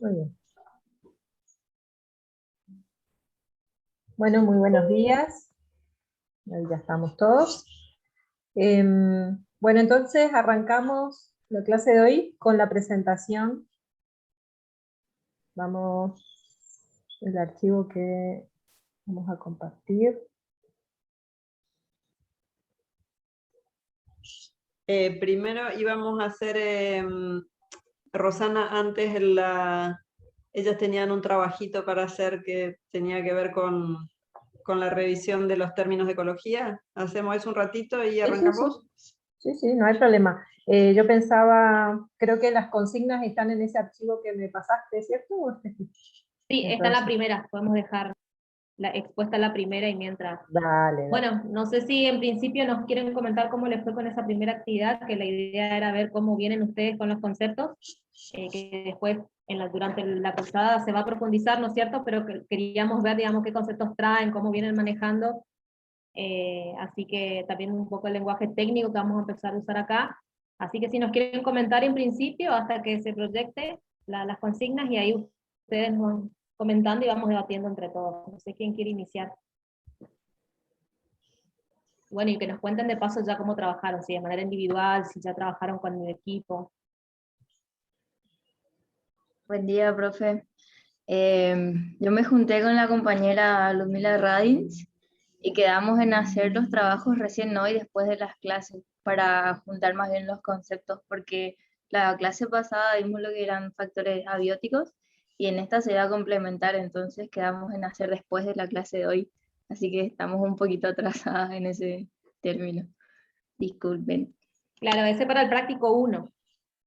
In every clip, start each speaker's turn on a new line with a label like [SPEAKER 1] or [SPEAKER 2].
[SPEAKER 1] Muy bien. Bueno, muy buenos días. Ahí ya estamos todos. Bueno, entonces arrancamos la clase de hoy con la presentación. Vamos, el archivo que vamos a compartir.
[SPEAKER 2] Primero íbamos a hacer, Rosana, antes ellas tenían un trabajito para hacer que tenía que ver con la revisión de los términos de ecología. Hacemos eso un ratito y arrancas vos.
[SPEAKER 1] Sí, no hay problema. Yo pensaba, creo que las consignas están en ese archivo que me pasaste, ¿cierto?
[SPEAKER 3] Sí, está en la primera, podemos dejar expuesta la primera y mientras...
[SPEAKER 1] Dale.
[SPEAKER 3] Bueno, no sé si en principio nos quieren comentar cómo les fue con esa primera actividad, que la idea era ver cómo vienen ustedes con los conceptos, que después durante la cursada se va a profundizar, ¿no es cierto? Pero queríamos ver, digamos, qué conceptos traen, cómo vienen manejando, así que también un poco el lenguaje técnico que vamos a empezar a usar acá. Así que si nos quieren comentar en principio, hasta que se proyecte las consignas, y ahí ustedes nos van comentando y vamos debatiendo entre todos. No sé quién quiere iniciar. Bueno, y que nos cuenten de paso ya cómo trabajaron, si de manera individual, si ya trabajaron con el equipo.
[SPEAKER 4] Buen día, profe. Yo me junté con la compañera Ludmila Radins y quedamos en hacer los trabajos recién hoy después de las clases para juntar más bien los conceptos, porque la clase pasada vimos lo que eran factores abióticos y en esta se iba a complementar, entonces quedamos en hacer después de la clase de hoy, así que estamos un poquito atrasadas en ese término. Disculpen.
[SPEAKER 3] Claro, ese para el práctico 1,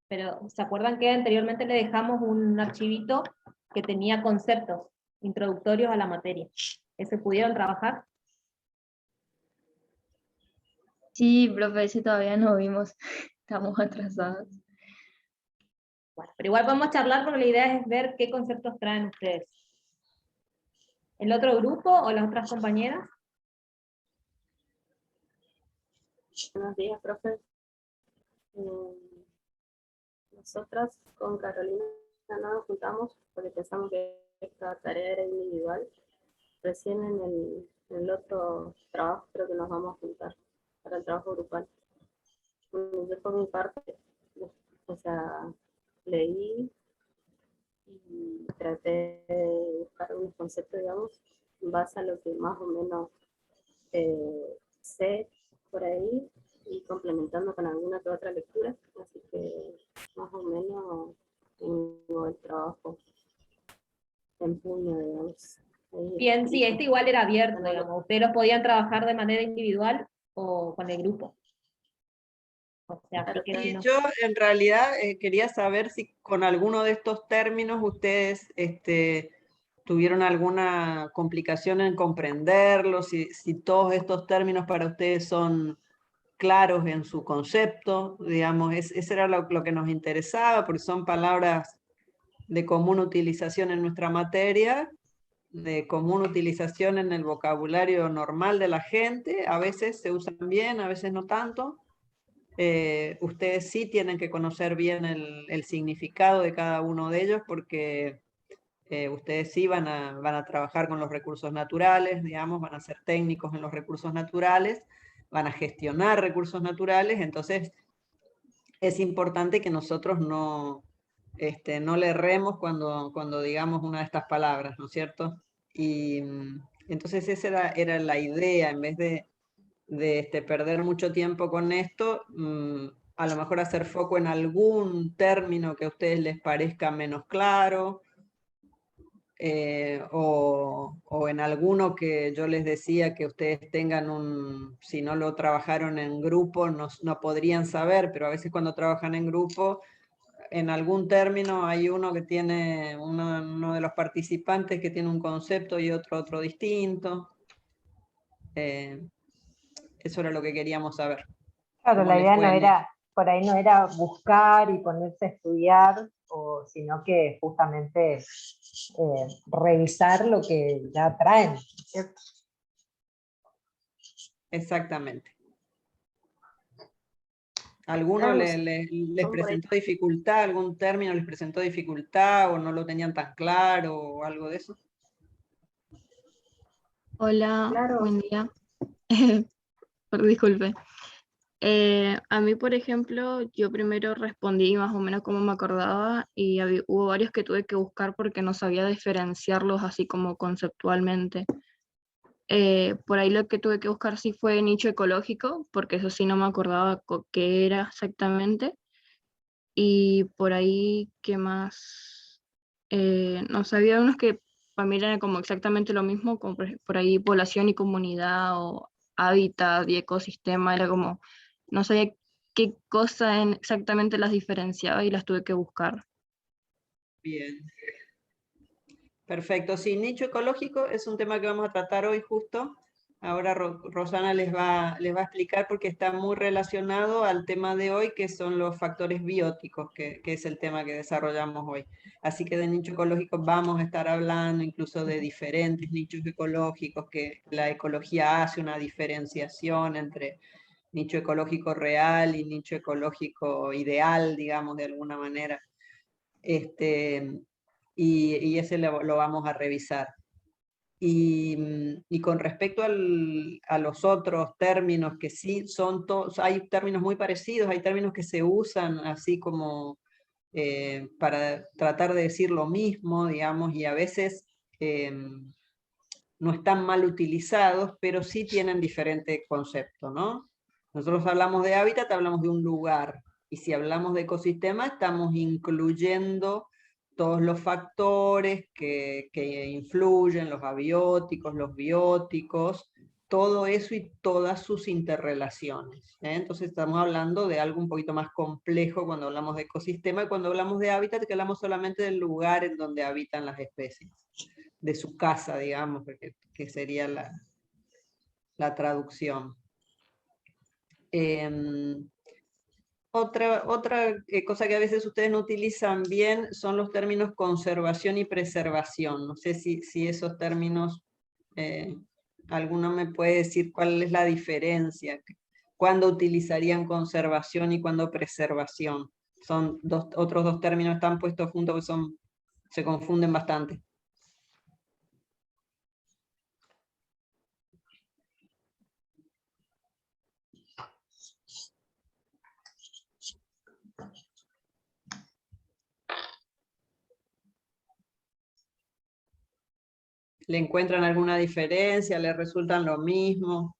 [SPEAKER 3] pero ¿se acuerdan que anteriormente le dejamos un archivito que tenía conceptos introductorios a la materia? ¿Ese pudieron trabajar?
[SPEAKER 4] Sí, profe, ese todavía no vimos, estamos atrasados.
[SPEAKER 3] Bueno, pero igual podemos charlar porque la idea es ver qué conceptos traen ustedes. ¿El otro grupo o las otras compañeras?
[SPEAKER 5] Buenos días, profe. Nosotras con Carolina no nos juntamos porque pensamos que esta tarea era individual. Recién en el otro trabajo creo que nos vamos a juntar para el trabajo grupal. Yo por mi parte, o sea, leí y traté de buscar un concepto, digamos, en base a lo que más o menos sé por ahí, y complementando con alguna que otra lectura, así que más o menos tengo el trabajo en puño, digamos.
[SPEAKER 3] Bien, sí, este igual era abierto, digamos. Ustedes los podían trabajar de manera individual o con el grupo. O sea, así que
[SPEAKER 2] Y
[SPEAKER 3] no.
[SPEAKER 2] yo en realidad quería saber si con alguno de estos términos ustedes tuvieron alguna complicación en comprenderlos, si todos estos términos para ustedes son claros en su concepto, digamos, ese era lo que nos interesaba, porque son palabras de común utilización en nuestra materia, de común utilización en el vocabulario normal de la gente, a veces se usan bien, a veces no tanto. Ustedes sí tienen que conocer bien el significado de cada uno de ellos, porque ustedes sí van a trabajar con los recursos naturales, digamos, van a ser técnicos en los recursos naturales, van a gestionar recursos naturales, entonces es importante que nosotros no le erremos cuando digamos una de estas palabras, ¿no es cierto? Y entonces esa era la idea, en vez de perder mucho tiempo con esto, a lo mejor hacer foco en algún término que a ustedes les parezca menos claro, o en alguno que yo les decía que ustedes tengan si no lo trabajaron en grupo, no podrían saber, pero a veces cuando trabajan en grupo, en algún término hay uno que tiene, uno de los participantes que tiene un concepto y otro distinto. Eso era lo que queríamos saber.
[SPEAKER 1] Claro, la idea no era, por ahí no era buscar y ponerse a estudiar, sino que justamente revisar lo que ya traen, ¿cierto?
[SPEAKER 2] Exactamente. ¿Alguno
[SPEAKER 5] Claro,
[SPEAKER 2] les
[SPEAKER 5] son por ahí.
[SPEAKER 2] presentó dificultad, algún término les presentó dificultad o no lo tenían tan claro o algo de eso?
[SPEAKER 6] Hola,
[SPEAKER 5] Claro,
[SPEAKER 6] buen día. Disculpe. A mí, por ejemplo, yo primero respondí más o menos como me acordaba y hubo varios que tuve que buscar porque no sabía diferenciarlos así como conceptualmente. Por ahí lo que tuve que buscar sí fue nicho ecológico, porque eso sí no me acordaba qué era exactamente. Y por ahí, ¿qué más? No sabía unos que para mí eran como exactamente lo mismo, como por ahí población y comunidad o hábitat y ecosistema, era como, no sabía qué cosa exactamente las diferenciaba y las tuve que buscar.
[SPEAKER 2] Bien. Perfecto. Sí, nicho ecológico es un tema que vamos a tratar hoy justo. Ahora Rosana les va a explicar porque está muy relacionado al tema de hoy, que son los factores bióticos, que es el tema que desarrollamos hoy. Así que de nicho ecológico vamos a estar hablando incluso de diferentes nichos ecológicos, que la ecología hace una diferenciación entre nicho ecológico real y nicho ecológico ideal, digamos, de alguna manera. Y ese lo vamos a revisar. Y con respecto a los otros términos que sí son todos, hay términos muy parecidos, hay términos que se usan así como para tratar de decir lo mismo, digamos, y a veces no están mal utilizados, pero sí tienen diferente concepto, ¿no? Nosotros hablamos de hábitat, hablamos de un lugar, y si hablamos de ecosistema, estamos incluyendo todos los factores que influyen, los abióticos, los bióticos, todo eso y todas sus interrelaciones. Entonces estamos hablando de algo un poquito más complejo cuando hablamos de ecosistema, y cuando hablamos de hábitat, que hablamos solamente del lugar en donde habitan las especies, de su casa, digamos, que sería la traducción. Otra cosa que a veces ustedes no utilizan bien son los términos conservación y preservación. No sé si esos términos, alguno me puede decir cuál es la diferencia, cuándo utilizarían conservación y cuándo preservación. Son otros dos términos están puestos juntos que se confunden bastante. ¿Le encuentran alguna diferencia? ¿Le resultan lo mismo?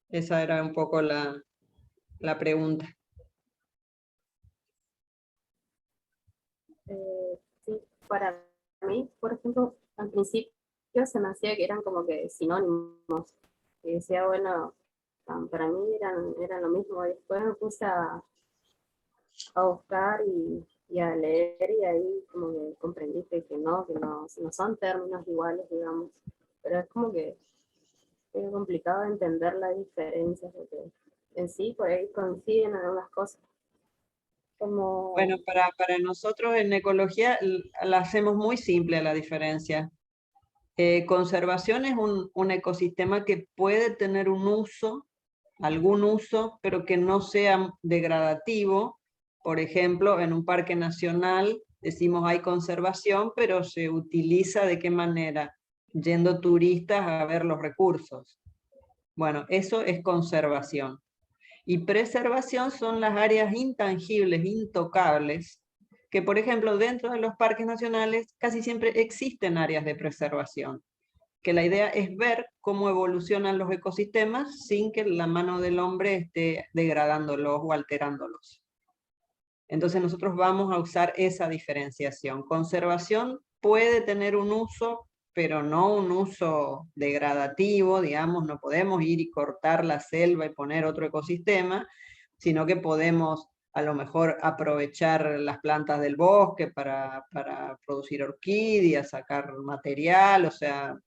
[SPEAKER 2] Esa era un poco la pregunta.
[SPEAKER 5] sí, para mí, por ejemplo, al principio se me hacía que eran como que sinónimos. Y decía, bueno, para mí eran lo mismo. Y después me puse a buscar y a leer, y ahí como que comprendí que no son términos iguales, digamos. Pero es como que es complicado entender la diferencia, porque en sí por ahí coinciden algunas cosas. Como,
[SPEAKER 2] Bueno, para nosotros en ecología la hacemos muy simple la diferencia. Conservación es un ecosistema que puede tener un uso, algún uso, pero que no sea degradativo. Por ejemplo, en un parque nacional decimos hay conservación, pero se utiliza ¿de qué manera? Yendo turistas a ver los recursos. Bueno, eso es conservación. Y preservación son las áreas intangibles, intocables, que por ejemplo dentro de los parques nacionales casi siempre existen áreas de preservación, que la idea es ver cómo evolucionan los ecosistemas sin que la mano del hombre esté degradándolos o alterándolos. Entonces nosotros vamos a usar esa diferenciación. Conservación puede tener un uso, pero no un uso degradativo, digamos, no podemos ir y cortar la selva y poner otro ecosistema, sino que podemos a lo mejor aprovechar las plantas del bosque para producir orquídeas, sacar material, o sea,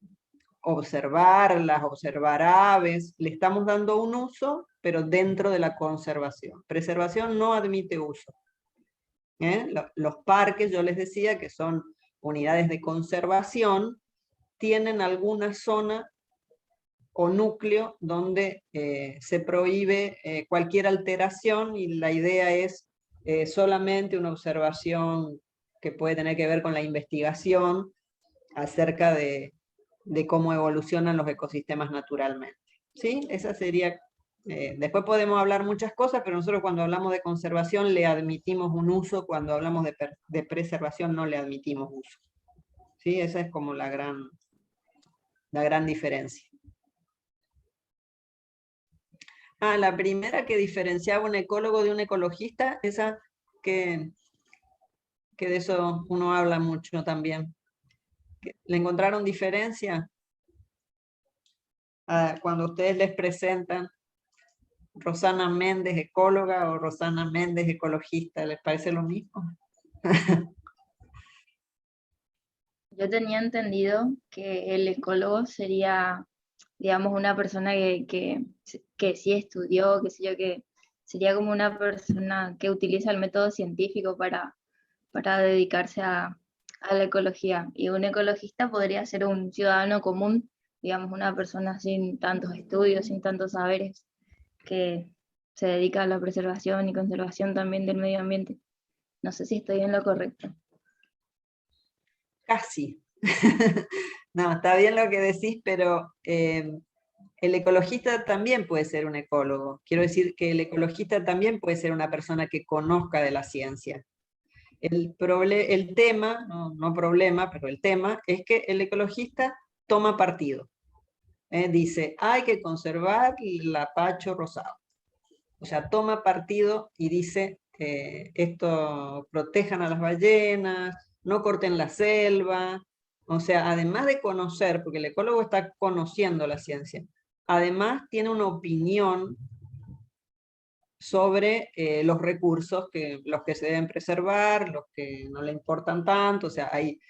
[SPEAKER 2] observarlas, observar aves, le estamos dando un uso, pero dentro de la conservación. Preservación no admite uso. Los parques, yo les decía que son unidades de conservación, tienen alguna zona o núcleo donde se prohíbe cualquier alteración y la idea es solamente una observación que puede tener que ver con la investigación acerca de cómo evolucionan los ecosistemas naturalmente. ¿Sí? Esa sería... después podemos hablar muchas cosas, pero nosotros cuando hablamos de conservación le admitimos un uso, cuando hablamos de preservación no le admitimos uso. ¿Sí? Esa es como la gran diferencia. La primera que diferenciaba un ecólogo de un ecologista, esa que de eso uno habla mucho también. ¿Le encontraron diferencia? Cuando ustedes les presentan Rosana Méndez, ecóloga, o Rosana Méndez, ecologista, ¿les parece lo mismo?
[SPEAKER 4] Yo tenía entendido que el ecólogo sería, digamos, una persona que sí estudió, qué sé yo, que sería como una persona que utiliza el método científico para dedicarse a la ecología. Y un ecologista podría ser un ciudadano común, digamos, una persona sin tantos estudios, sin tantos saberes, que se dedica a la preservación y conservación también del medio ambiente. No sé si estoy en lo correcto.
[SPEAKER 2] Casi. No, está bien lo que decís, pero el ecologista también puede ser un ecólogo. Quiero decir que el ecologista también puede ser una persona que conozca de la ciencia. El tema, no problema, pero el tema es que el ecologista toma partido. Dice, hay que conservar el lapacho rosado. O sea, toma partido y dice, esto, protejan a las ballenas, no corten la selva. O sea, además de conocer, porque el ecólogo está conociendo la ciencia, además tiene una opinión sobre los recursos, los que se deben preservar, los que no le importan tanto. O sea, hay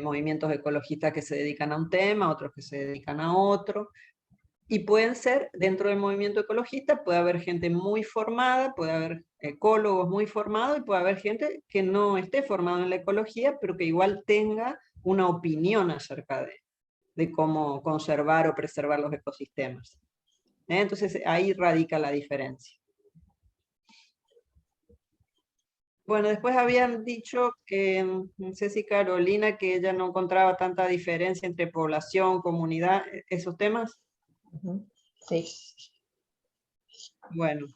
[SPEAKER 2] movimientos ecologistas que se dedican a un tema, otros que se dedican a otro. Y pueden ser, dentro del movimiento ecologista, puede haber gente muy formada, puede haber ecólogos muy formados, y puede haber gente que no esté formada en la ecología, pero que igual tenga una opinión acerca de cómo conservar o preservar los ecosistemas. Entonces ahí radica la diferencia. Bueno, después habían dicho que, no sé si Carolina, que ella no encontraba tanta diferencia entre población, comunidad, esos temas.
[SPEAKER 1] Sí.
[SPEAKER 2] Bueno,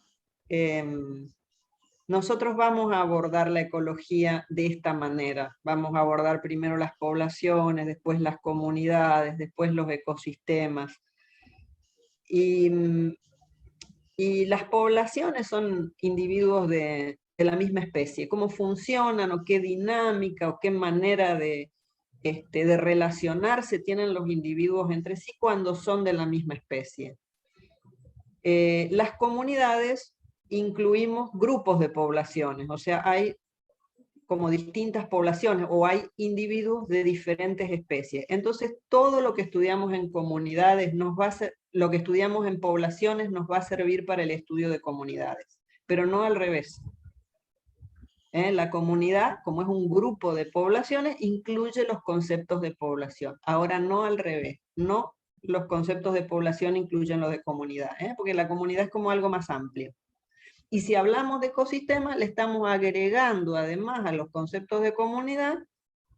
[SPEAKER 2] nosotros vamos a abordar la ecología de esta manera. Vamos a abordar primero las poblaciones, después las comunidades, después los ecosistemas. Y las poblaciones son individuos de la misma especie. ¿Cómo funcionan o qué dinámica o qué manera de relacionarse tienen los individuos entre sí cuando son de la misma especie? Las comunidades incluimos grupos de poblaciones, o sea, hay como distintas poblaciones o hay individuos de diferentes especies. Entonces, todo lo que estudiamos en comunidades lo que estudiamos en poblaciones nos va a servir para el estudio de comunidades, pero no al revés. La comunidad, como es un grupo de poblaciones, incluye los conceptos de población. Ahora no al revés, no los conceptos de población incluyen los de comunidad, porque la comunidad es como algo más amplio. Y si hablamos de ecosistemas, le estamos agregando además a los conceptos de comunidad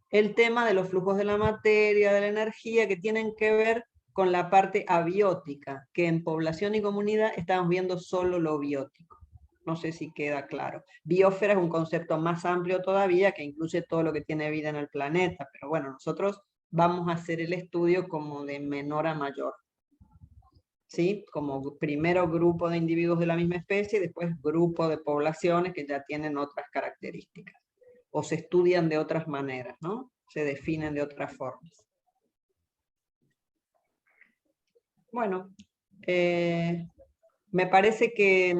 [SPEAKER 2] el tema de los flujos de la materia, de la energía, que tienen que ver con la parte abiótica, que en población y comunidad estamos viendo solo lo biótico. No sé si queda claro. Biosfera es un concepto más amplio todavía, que incluye todo lo que tiene vida en el planeta, pero bueno, nosotros vamos a hacer el estudio como de menor a mayor. ¿Sí? Como primero grupo de individuos de la misma especie, y después grupo de poblaciones que ya tienen otras características, o se estudian de otras maneras, ¿no? Se definen de otras formas. Bueno, me parece que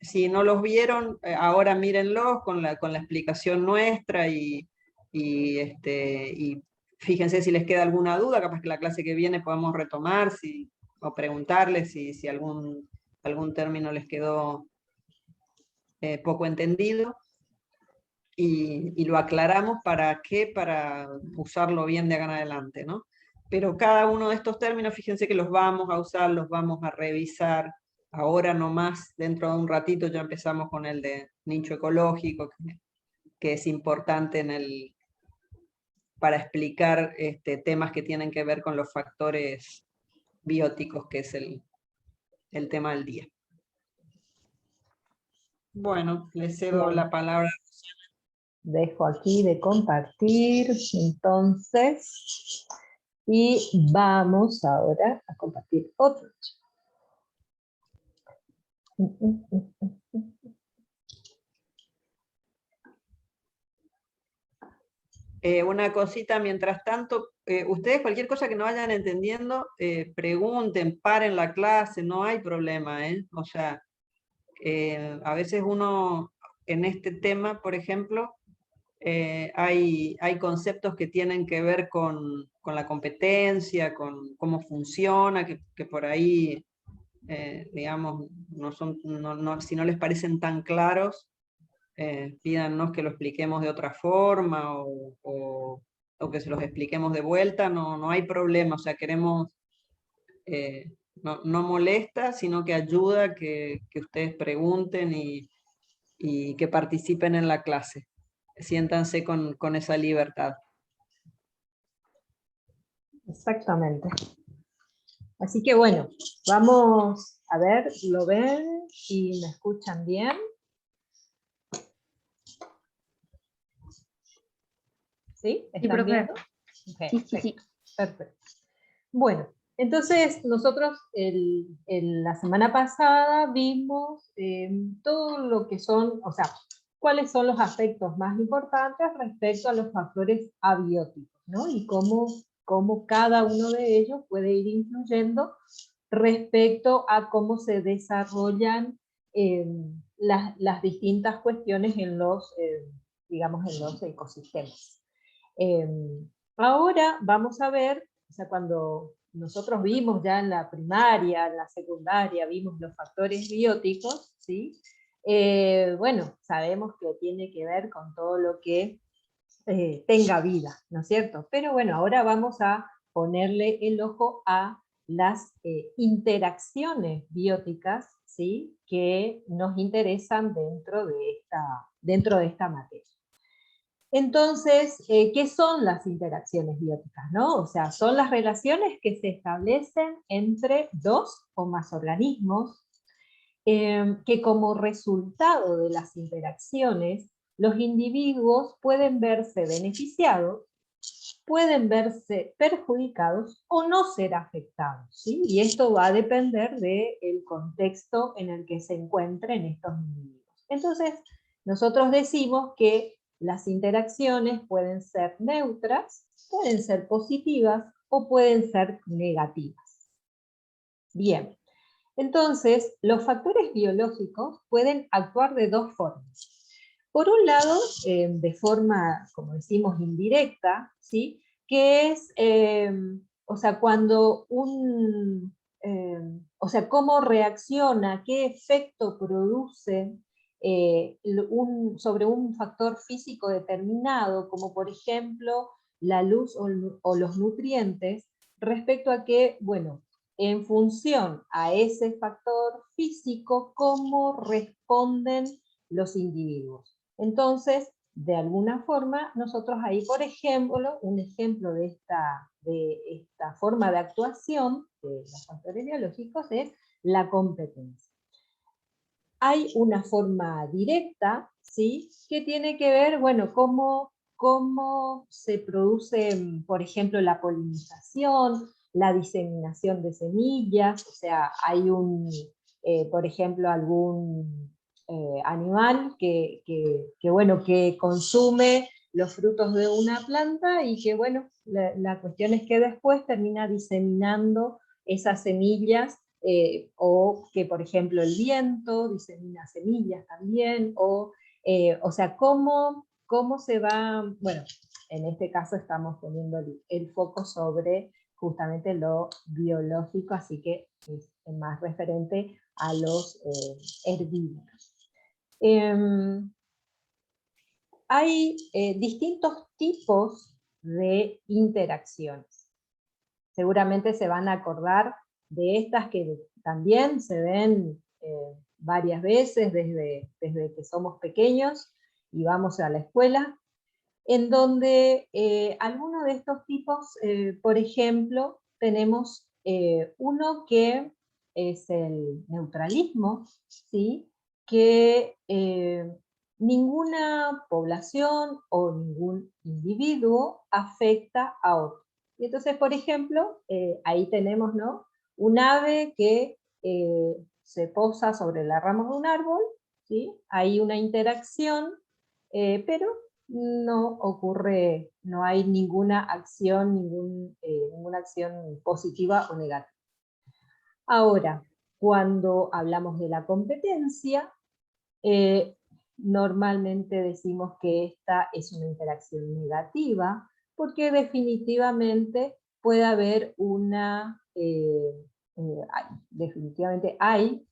[SPEAKER 2] si no los vieron, ahora mírenlos con la explicación nuestra y fíjense si les queda alguna duda, capaz que la clase que viene podamos retomar, o preguntarles si algún término les quedó poco entendido, y lo aclaramos. ¿Para qué? Para usarlo bien de acá en adelante, ¿no? pero cada uno de estos términos, fíjense que los vamos a usar, los vamos a revisar. Ahora nomás, dentro de un ratito ya empezamos con el de nicho ecológico, que es importante para explicar temas que tienen que ver con los factores bióticos, que es el tema del día. Bueno, le cedo
[SPEAKER 1] Bien.
[SPEAKER 2] la palabra.
[SPEAKER 1] Dejo aquí de compartir, entonces, y vamos ahora a compartir otro chat.
[SPEAKER 2] Una cosita, mientras tanto, ustedes cualquier cosa que no vayan entendiendo, pregunten, paren la clase, no hay problema, ¿eh? O sea, a veces uno, en este tema, por ejemplo, hay conceptos que tienen que ver con la competencia, con cómo funciona, que por ahí, digamos, si no les parecen tan claros, pídanos que lo expliquemos de otra forma o que se los expliquemos de vuelta, no hay problema, o sea, queremos, no molesta, sino que ayuda que ustedes pregunten y que participen en la clase. Siéntanse con esa libertad.
[SPEAKER 1] Exactamente. Así que bueno, vamos a ver, ¿lo ven y me escuchan bien? ¿Sí? ¿Están
[SPEAKER 4] profe.
[SPEAKER 1] viendo? Okay,
[SPEAKER 4] Sí.
[SPEAKER 1] perfecto. Bueno, entonces nosotros la semana pasada vimos todo lo que son, o sea, cuáles son los aspectos más importantes respecto a los factores abióticos, ¿no? Y cómo cada uno de ellos puede ir influyendo respecto a cómo se desarrollan las distintas cuestiones en digamos, en los ecosistemas. Ahora vamos a ver, o sea, cuando nosotros vimos ya en la primaria, en la secundaria, vimos los factores bióticos, ¿sí? Bueno, sabemos que tiene que ver con todo lo que tenga vida, ¿no es cierto? Pero bueno, ahora vamos a ponerle el ojo a las interacciones bióticas, ¿sí? Que nos interesan dentro de esta materia. Entonces, ¿qué son las interacciones bióticas? ¿No? O sea, son las relaciones que se establecen entre dos o más organismos, que como resultado de las interacciones, los individuos pueden verse beneficiados, pueden verse perjudicados o no ser afectados, ¿sí? Y esto va a depender del contexto en el que se encuentren estos individuos. Entonces, nosotros decimos que las interacciones pueden ser neutras, pueden ser positivas o pueden ser negativas. Bien, entonces los factores biológicos pueden actuar de dos formas. Por un lado, de forma, como decimos, indirecta, ¿sí? Que es, o sea, cuando o sea, cómo reacciona, qué efecto produce sobre un factor físico determinado, como por ejemplo la luz o los nutrientes, respecto a que, bueno, en función a ese factor físico, cómo responden los individuos. Entonces, de alguna forma, nosotros ahí, por ejemplo, un ejemplo de esta forma de actuación de los factores biológicos es la competencia. Hay una forma directa, ¿sí? Que tiene que ver, bueno, cómo se produce, por ejemplo, la polinización, la diseminación de semillas, o sea, hay por ejemplo, algún animal que consume los frutos de una planta y que, bueno, la cuestión es que después termina diseminando esas semillas, o que, por ejemplo, el viento disemina semillas también, o sea, cómo se va, bueno, en este caso estamos poniendo el foco sobre justamente lo biológico, así que es más referente a los herbívoros. Hay distintos tipos de interacciones. seguramente se van a acordar de estas que también se ven varias veces desde que somos pequeños y vamos a la escuela, en donde algunos de estos tipos, por ejemplo, tenemos uno que es el neutralismo, ¿sí? Que ninguna población o ningún individuo afecta a otro. Y entonces, por ejemplo, ahí tenemos, ¿no?, un ave que se posa sobre las ramas de un árbol, ¿sí? Hay una interacción, pero no ocurre, no hay ninguna acción, ninguna acción positiva o negativa. Ahora, cuando hablamos de la competencia, normalmente decimos que esta es una interacción negativa, porque definitivamente puede haber una, definitivamente hay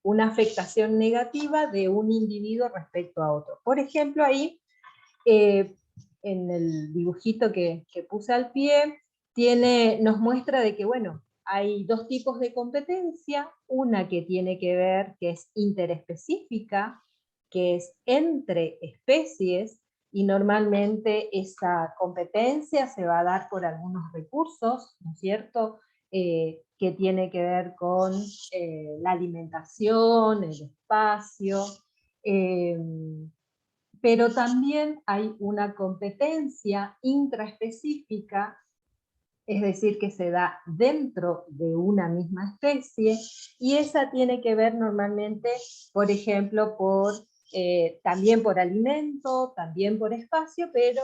[SPEAKER 1] una afectación negativa de un individuo respecto a otro. Por ejemplo, ahí, en el dibujito que puse al pie, nos muestra de que, bueno, hay dos tipos de competencia, una que tiene que ver, que es interespecífica, que es entre especies, y normalmente esa competencia se va a dar por algunos recursos, ¿no es cierto?, que tiene que ver con la alimentación, el espacio, pero también hay una competencia intraespecífica, es decir, que se da dentro de una misma especie, y esa tiene que ver normalmente, por ejemplo, también por alimento, también por espacio, pero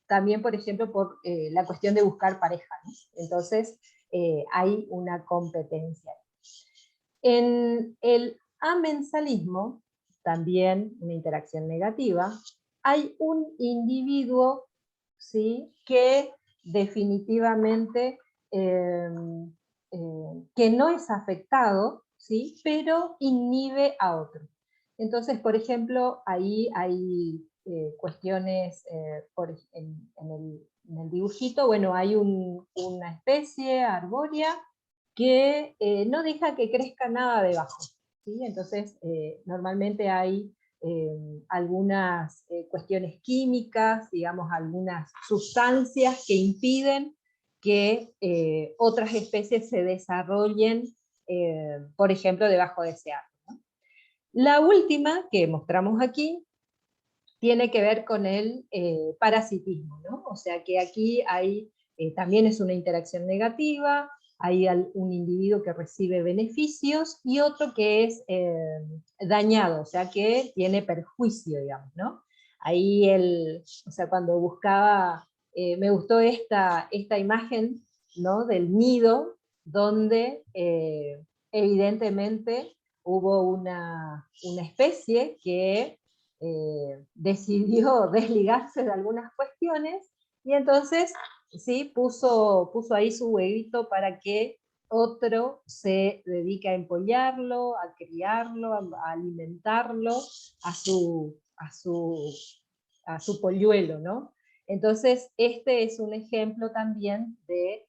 [SPEAKER 1] también, por ejemplo, por la cuestión de buscar pareja, ¿no? Entonces, hay una competencia. En el amensalismo, también una interacción negativa, hay un individuo, ¿sí?, que definitivamente que no es afectado, ¿sí?, pero inhibe a otro. Entonces, por ejemplo, ahí hay cuestiones, en el dibujito, bueno, hay una especie arbórea que no deja que crezca nada debajo, ¿sí? Entonces, normalmente hay algunas cuestiones químicas, digamos, algunas sustancias que impiden que otras especies se desarrollen, por ejemplo, debajo de ese árbol, ¿no? La última que mostramos aquí tiene que ver con el parasitismo, ¿no? O sea que aquí hay, también es una interacción negativa, hay un individuo que recibe beneficios y otro que es dañado, o sea que tiene perjuicio, digamos, ¿no? Ahí o sea, cuando buscaba, me gustó esta imagen, ¿no?, del nido, donde evidentemente hubo una especie que decidió desligarse de algunas cuestiones, y entonces sí, puso ahí su huevito para que otro se dedique a empollarlo, a criarlo, a alimentarlo, a su polluelo, ¿no? Entonces, este es un ejemplo también de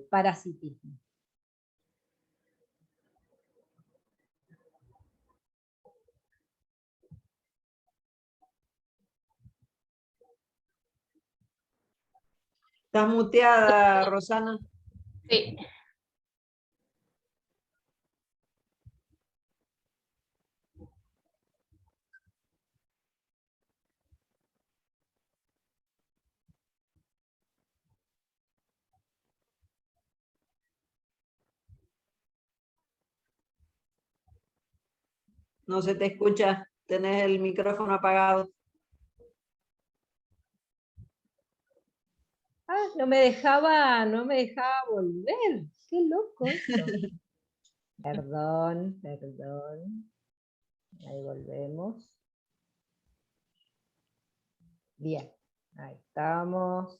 [SPEAKER 1] parasitismo.
[SPEAKER 2] Estás muteada, Rosana.
[SPEAKER 6] Sí.
[SPEAKER 2] No se te escucha, tenés el micrófono apagado.
[SPEAKER 1] Ah, no me dejaba volver. Qué loco esto. Perdón. Ahí volvemos. Bien, ahí estamos.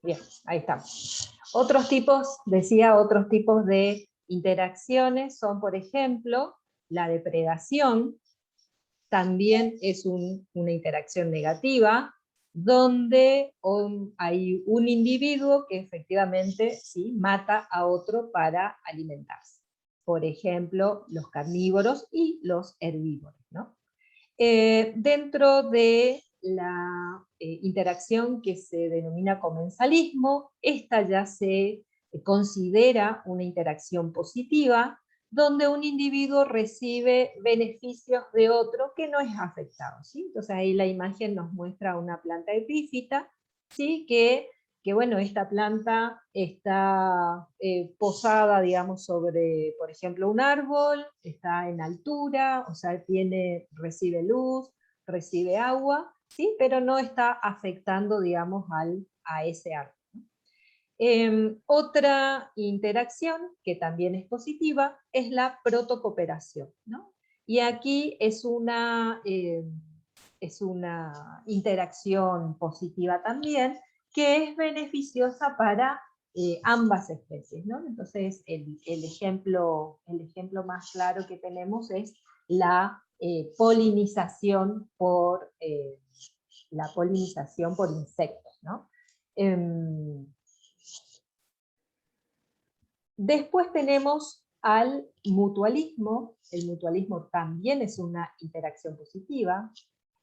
[SPEAKER 1] Bien, ahí estamos. Otros tipos de interacciones son, por ejemplo, la depredación. también es una interacción negativa, donde hay un individuo que efectivamente ¿sí? mata a otro para alimentarse. Por ejemplo, los carnívoros y los herbívoros, ¿no? Dentro de la interacción que se denomina comensalismo, esta ya se considera una interacción positiva, donde un individuo recibe beneficios de otro que no es afectado, ¿sí? Entonces ahí la imagen nos muestra una planta epífita, ¿sí? que bueno, esta planta está posada, digamos, sobre, por ejemplo, un árbol, está en altura, o sea, recibe luz, recibe agua, ¿sí? Pero no está afectando, digamos, a ese árbol. Otra interacción que también es positiva es la protocooperación, ¿no? Y aquí es una interacción positiva también, que es beneficiosa para ambas especies, ¿no? Entonces el ejemplo más claro que tenemos es la polinización por insectos, ¿no? Después tenemos al mutualismo. El mutualismo también es una interacción positiva.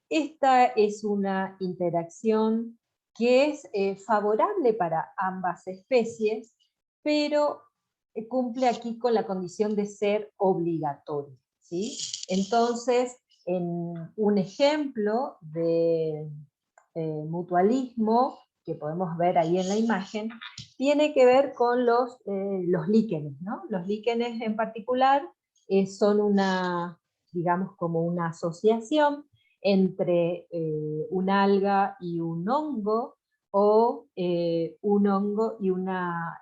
[SPEAKER 1] Esta es una interacción que es favorable para ambas especies, pero cumple aquí con la condición de ser obligatoria, ¿sí? Entonces, en un ejemplo de mutualismo, que podemos ver ahí en la imagen, tiene que ver con los líquenes, ¿no? Los líquenes en particular son digamos, como una asociación entre un alga y un hongo, o un hongo y una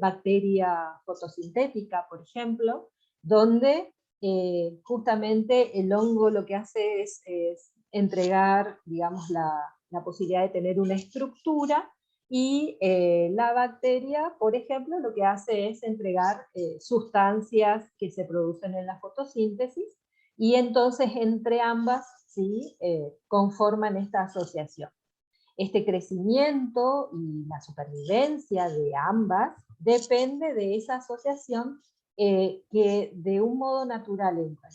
[SPEAKER 1] bacteria fotosintética, por ejemplo, donde justamente el hongo lo que hace es entregar, digamos, la posibilidad de tener una estructura, y la bacteria, por ejemplo, lo que hace es entregar sustancias que se producen en la fotosíntesis, y entonces entre ambas ¿sí? Conforman esta asociación. Este crecimiento y la supervivencia de ambas depende de esa asociación que de un modo natural entra,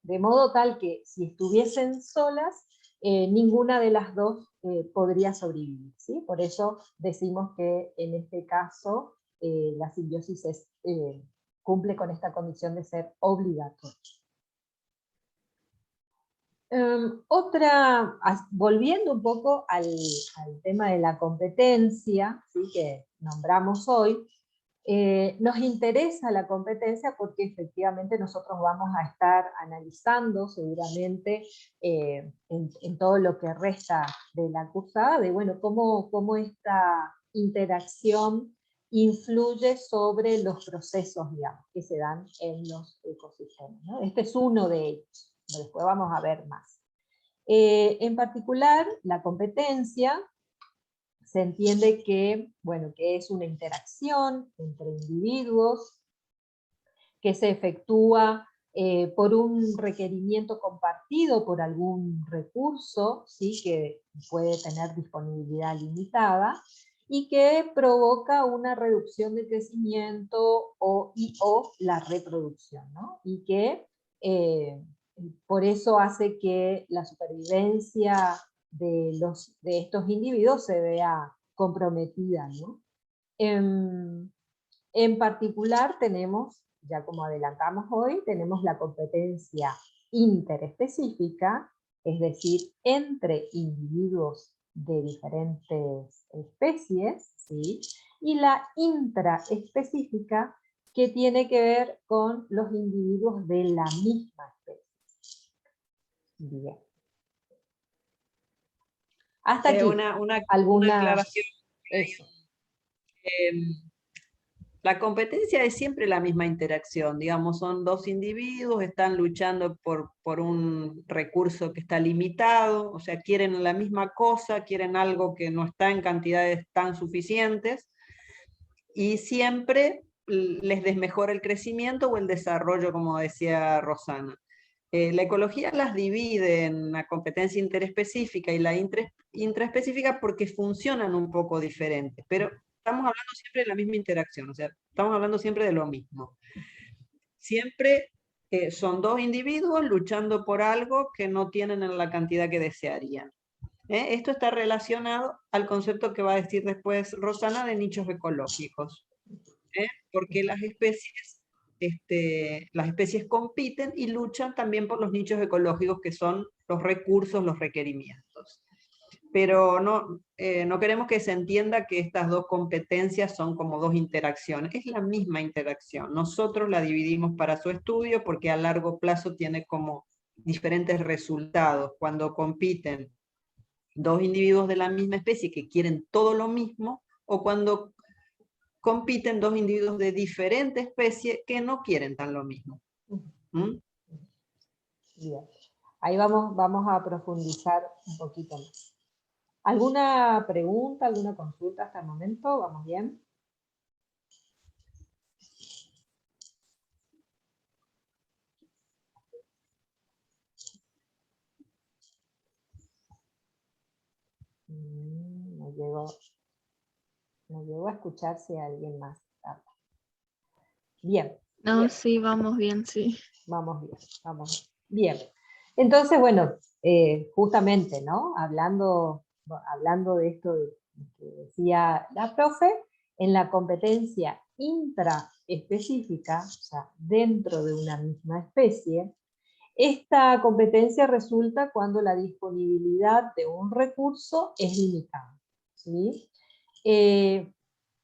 [SPEAKER 1] de modo tal que si estuviesen solas, ninguna de las dos podría sobrevivir, ¿sí? Por eso decimos que en este caso la simbiosis cumple con esta condición de ser obligatoria. Volviendo un poco al tema de la competencia, ¿sí? Que nombramos hoy, nos interesa la competencia porque efectivamente nosotros vamos a estar analizando seguramente en todo lo que resta de la cursada, de bueno, cómo esta interacción influye sobre los procesos, digamos, que se dan en los ecosistemas, ¿no? Este es uno de ellos, después vamos a ver más. En particular, la competencia se entiende que, bueno, que es una interacción entre individuos que se efectúa por un requerimiento compartido por algún recurso, ¿sí? Que puede tener disponibilidad limitada, y que provoca una reducción de crecimiento o la reproducción, ¿no? Y que por eso hace que la supervivencia de estos individuos se vea comprometida, ¿no? En particular tenemos, ya como adelantamos hoy, tenemos la competencia interespecífica, es decir, entre individuos de diferentes especies, ¿sí? Y la intraespecífica, que tiene que ver con los individuos de la misma especie. Bien. Hasta aquí.
[SPEAKER 2] Una aclaración. La competencia es siempre la misma interacción, digamos, son dos individuos, están luchando por un recurso que está limitado, o sea, quieren la misma cosa, quieren algo que no está en cantidades tan suficientes, y siempre les desmejora el crecimiento o el desarrollo, como decía Rosana. La ecología las divide en la competencia interespecífica y la intraespecífica porque funcionan un poco diferentes, pero estamos hablando siempre de la misma interacción, o sea, estamos hablando siempre de lo mismo. Siempre son dos individuos luchando por algo que no tienen en la cantidad que desearían. Esto está relacionado al concepto que va a decir después Rosana de nichos ecológicos, porque las especies compiten y luchan también por los nichos ecológicos, que son los recursos, los requerimientos. Pero no queremos que se entienda que estas dos competencias son como dos interacciones, es la misma interacción. Nosotros la dividimos para su estudio porque a largo plazo tiene como diferentes resultados. Cuando compiten dos individuos de la misma especie que quieren todo lo mismo, o cuando compiten dos individuos de diferente especie que no quieren tan lo mismo. ¿Mm?
[SPEAKER 1] Bien. Ahí vamos a profundizar un poquito más. ¿Alguna pregunta, alguna consulta hasta el momento? ¿Vamos bien? No llego a escuchar si alguien más habla. Bien.
[SPEAKER 6] No,
[SPEAKER 1] Bien.
[SPEAKER 6] sí, vamos bien, sí.
[SPEAKER 1] Vamos bien, vamos bien. Entonces, bueno, justamente, ¿no? Hablando de esto que decía la profe, en la competencia intraespecífica, o sea, dentro de una misma especie, esta competencia resulta cuando la disponibilidad de un recurso es limitada, ¿sí?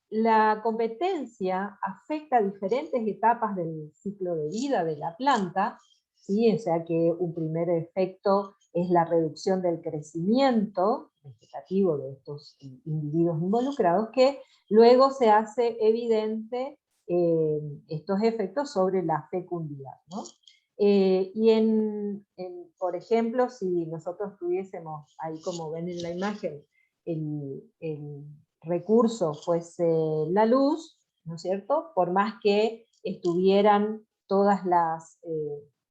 [SPEAKER 1] La competencia afecta diferentes etapas del ciclo de vida de la planta, ¿sí? O sea que un primer efecto es la reducción del crecimiento vegetativo de estos individuos involucrados, que luego se hace evidente estos efectos sobre la fecundidad, ¿no? Por ejemplo, si nosotros tuviésemos ahí, como ven en la imagen, el recurso fuese la luz, ¿no es cierto? Por más que estuvieran todas las,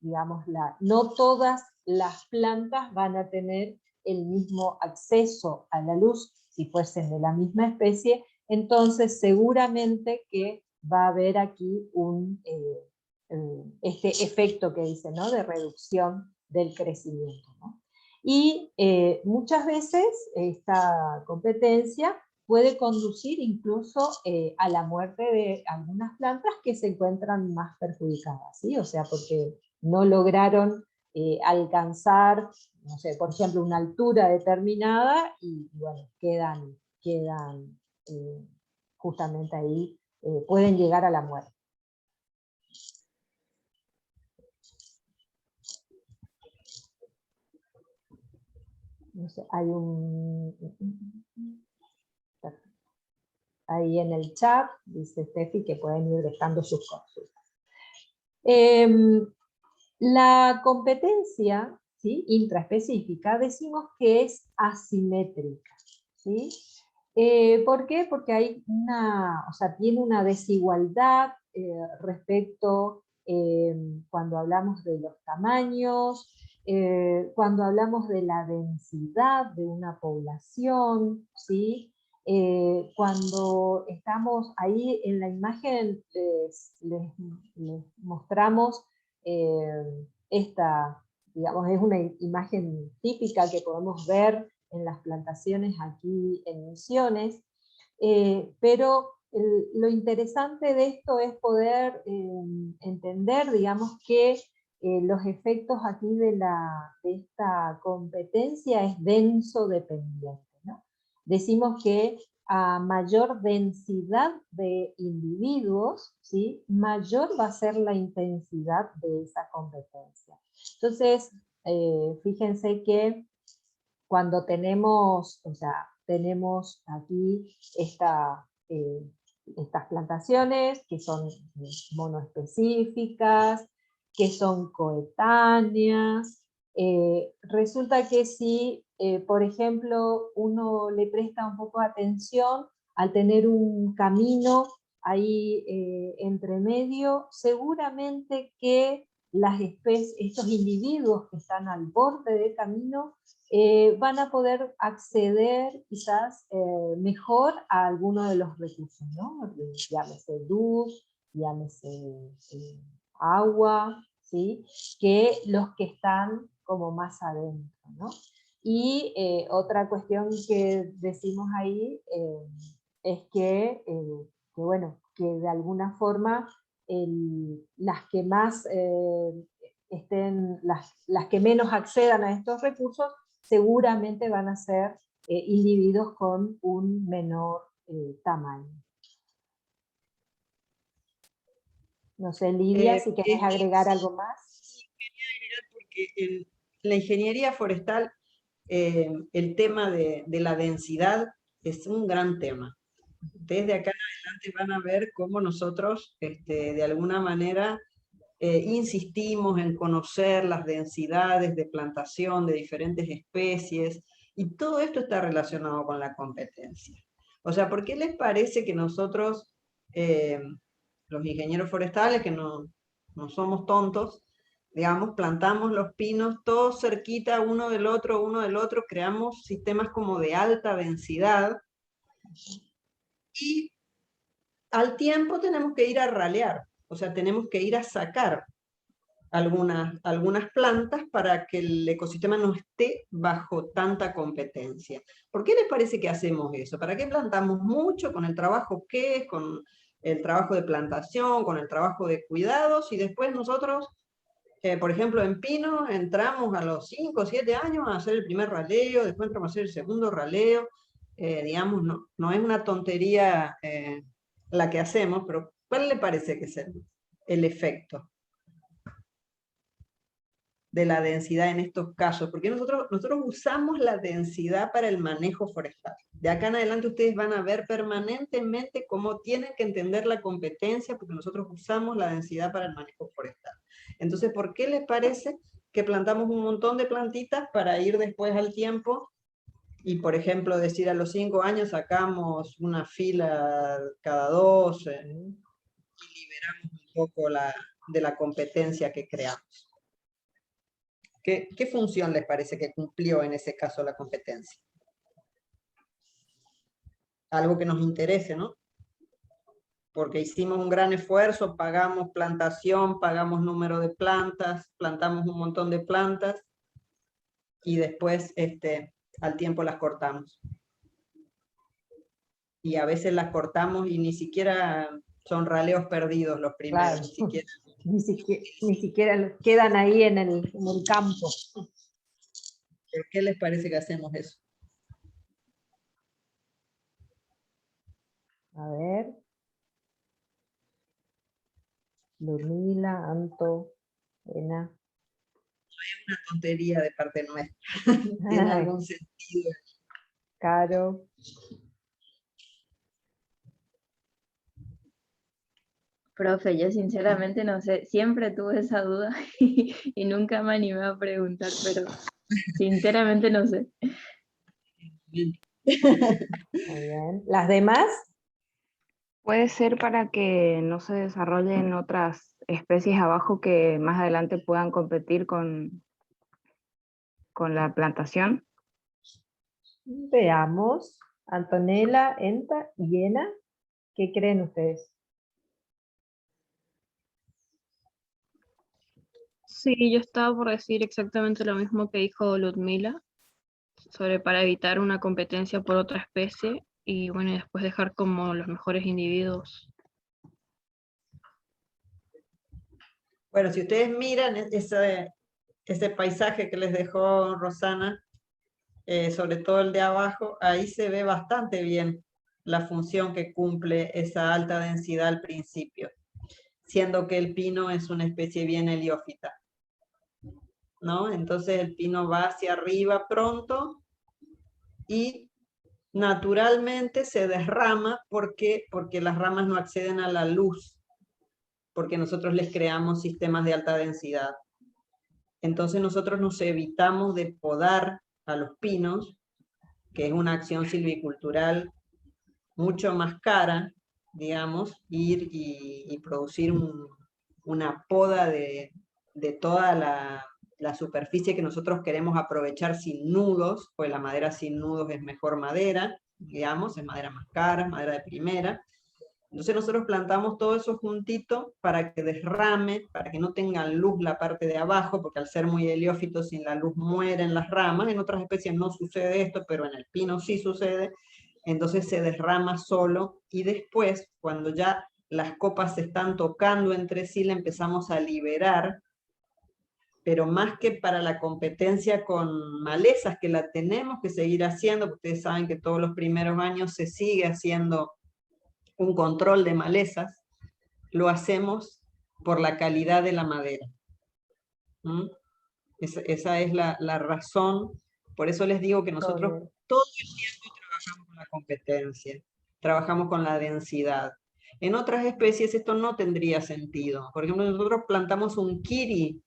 [SPEAKER 1] digamos, no todas las plantas van a tener el mismo acceso a la luz si fuesen de la misma especie, entonces seguramente que va a haber aquí este efecto que dice, ¿no? De reducción del crecimiento, ¿no? Y muchas veces esta competencia puede conducir incluso a la muerte de algunas plantas que se encuentran más perjudicadas, ¿sí? O sea, porque no lograron alcanzar, no sé, por ejemplo, una altura determinada y bueno, quedan justamente ahí, pueden llegar a la muerte. No sé, ahí en el chat, dice Steffi, que pueden ir dejando sus consultas. La competencia, ¿sí? Intraespecífica, decimos que es asimétrica, ¿sí? ¿Por qué? Porque hay tiene una desigualdad respecto cuando hablamos de los tamaños, cuando hablamos de la densidad de una población, ¿sí? Cuando estamos ahí en la imagen les mostramos digamos, es una imagen típica que podemos ver en las plantaciones aquí en Misiones, pero lo interesante de esto es poder entender, digamos, que los efectos aquí de esta competencia es denso dependiente, ¿no? Decimos que a mayor densidad de individuos, ¿sí? Mayor va a ser la intensidad de esa competencia. Entonces, fíjense que cuando tenemos aquí estas plantaciones que son monoespecíficas, que son coetáneas, resulta que si, por ejemplo, uno le presta un poco de atención al tener un camino ahí entre medio, seguramente que estos individuos que están al borde del camino van a poder acceder quizás mejor a alguno de los recursos, ¿no? Llámese luz, llámese agua, ¿sí? Que los que están como más adentro, ¿no? Y otra cuestión que decimos ahí es que, bueno, que de alguna forma las que más las que menos accedan a estos recursos seguramente van a ser individuos con un menor tamaño. No sé, Lidia, si querés agregar algo más.
[SPEAKER 2] Sí, quería agregar porque la ingeniería forestal, el tema de la densidad es un gran tema. Ustedes de acá en adelante van a ver cómo nosotros, de alguna manera, insistimos en conocer las densidades de plantación de diferentes especies, y todo esto está relacionado con la competencia. O sea, ¿por qué les parece que nosotros, los ingenieros forestales, que no somos tontos, digamos, plantamos los pinos todos cerquita uno del otro, creamos sistemas como de alta densidad, y al tiempo tenemos que ir a ralear, o sea, tenemos que ir a sacar algunas plantas para que el ecosistema no esté bajo tanta competencia. ¿Por qué les parece que hacemos eso? ¿Para qué plantamos mucho con el trabajo que es, con el trabajo de plantación, con el trabajo de cuidados, y después nosotros, por ejemplo, en pino, entramos a los 5 o 7 años a hacer el primer raleo, después entramos a hacer el segundo raleo, digamos, no es una tontería la que hacemos, pero ¿cuál le parece que es el efecto de la densidad en estos casos? Porque nosotros usamos la densidad para el manejo forestal. De acá en adelante ustedes van a ver permanentemente cómo tienen que entender la competencia, porque nosotros usamos la densidad para el manejo forestal. Entonces, ¿por qué les parece que plantamos un montón de plantitas para ir después al tiempo y, por ejemplo, decir a los 5 años sacamos una fila cada 2 y liberamos un poco de la competencia que creamos? ¿Qué función les parece que cumplió en ese caso la competencia? Algo que nos interese, ¿no? Porque hicimos un gran esfuerzo, pagamos plantación, pagamos número de plantas, plantamos un montón de plantas, y después al tiempo las cortamos. Y a veces las cortamos y ni siquiera son raleos perdidos los primeros,
[SPEAKER 1] Claro. Ni siquiera quedan ahí en el campo.
[SPEAKER 2] ¿Por qué les parece que hacemos eso?
[SPEAKER 1] A ver. Ludmila, Anto, Ena.
[SPEAKER 2] Una tontería de parte nuestra. Tiene algún sentido.
[SPEAKER 1] Caro.
[SPEAKER 4] Profe, yo sinceramente no sé, siempre tuve esa duda y nunca me animé a preguntar, pero sinceramente no sé.
[SPEAKER 1] Muy bien. ¿Las demás?
[SPEAKER 6] Puede ser para que no se desarrollen otras especies abajo que más adelante puedan competir con la plantación.
[SPEAKER 1] Veamos. Antonella, Enta y Ena. ¿Qué creen ustedes?
[SPEAKER 6] Sí, yo estaba por decir exactamente lo mismo que dijo Ludmila, sobre para evitar una competencia por otra especie y bueno, y después dejar como los mejores individuos.
[SPEAKER 2] Bueno, si ustedes miran ese paisaje que les dejó Rosana, sobre todo el de abajo, ahí se ve bastante bien la función que cumple esa alta densidad al principio, siendo que el pino es una especie bien heliófita, ¿no? Entonces el pino va hacia arriba pronto y naturalmente se desrama porque las ramas no acceden a la luz, porque nosotros les creamos sistemas de alta densidad. Entonces nosotros nos evitamos de podar a los pinos, que es una acción silvicultural mucho más cara, digamos, ir y producir una poda de de toda la superficie que nosotros queremos aprovechar sin nudos, pues la madera sin nudos es mejor madera, digamos, es madera más cara, madera de primera. Entonces nosotros plantamos todo eso juntito para que derrame, para que no tenga luz la parte de abajo, porque al ser muy heliófito, sin la luz mueren las ramas. En otras especies no sucede esto, pero en el pino sí sucede. Entonces se derrama solo, y después, cuando ya las copas se están tocando entre sí, le empezamos a liberar, pero más que para la competencia con malezas, que la tenemos que seguir haciendo, porque ustedes saben que todos los primeros años se sigue haciendo un control de malezas, lo hacemos por la calidad de la madera. Esa es la razón. Por eso les digo que nosotros todo el tiempo trabajamos con la competencia, trabajamos con la densidad. En otras especies esto no tendría sentido. Por ejemplo, nosotros plantamos un kiri,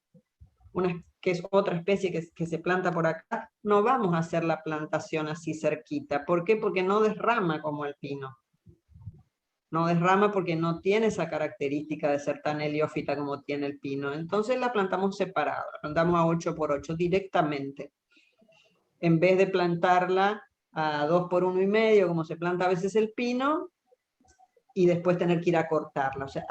[SPEAKER 2] que es otra especie que se planta por acá, no vamos a hacer la plantación así cerquita. ¿Por qué? Porque no derrama como el pino. No derrama porque no tiene esa característica de ser tan heliófita como tiene el pino. Entonces la plantamos separada, la plantamos a 8x8 directamente. En vez de plantarla a 2x1,5, como se planta a veces el pino, y después tener que ir a cortarla. O sea,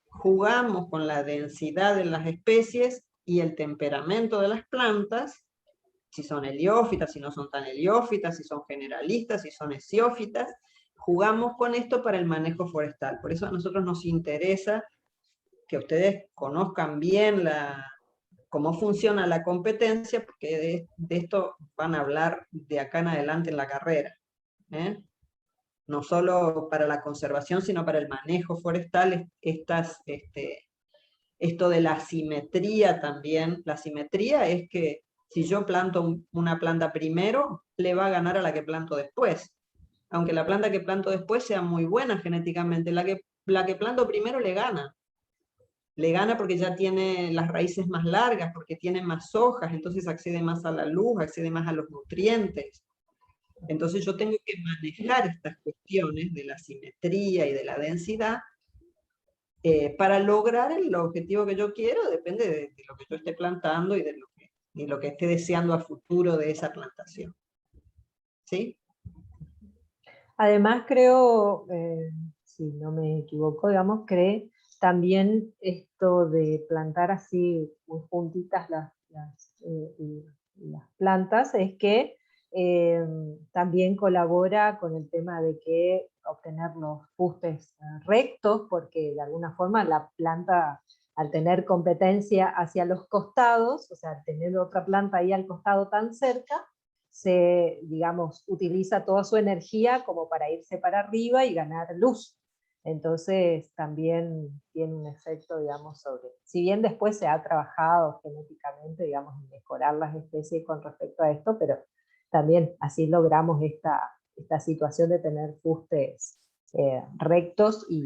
[SPEAKER 2] jugamos con la densidad de las especies y el temperamento de las plantas, si son heliófitas, si no son tan heliófitas, si son generalistas, si son hesiófitas. Jugamos con esto para el manejo forestal. Por eso a nosotros nos interesa que ustedes conozcan bien cómo funciona la competencia, porque de esto van a hablar de acá en adelante en la carrera. No solo para la conservación, sino para el manejo forestal. Esto de la simetría también. La simetría es que si yo planto una planta primero, le va a ganar a la que planto después. Aunque la planta que planto después sea muy buena genéticamente, la que planto primero le gana. Le gana porque ya tiene las raíces más largas, porque tiene más hojas, entonces accede más a la luz, accede más a los nutrientes. Entonces yo tengo que manejar estas cuestiones de la simetría y de la densidad para lograr el objetivo que yo quiero. Depende de lo que yo esté plantando y de lo que esté deseando a futuro de esa plantación. ¿Sí?
[SPEAKER 1] Además creo, si no me equivoco, digamos, cree también esto de plantar así muy juntitas las plantas, es que también colabora con el tema de que obtener los fustes rectos, porque de alguna forma la planta, al tener competencia hacia los costados, o sea, al tener otra planta ahí al costado tan cerca, se, digamos, utiliza toda su energía como para irse para arriba y ganar luz. Entonces también tiene un efecto, digamos, sobre, si bien después se ha trabajado genéticamente, digamos, en mejorar las especies con respecto a esto, pero también así logramos esta situación de tener fustes rectos y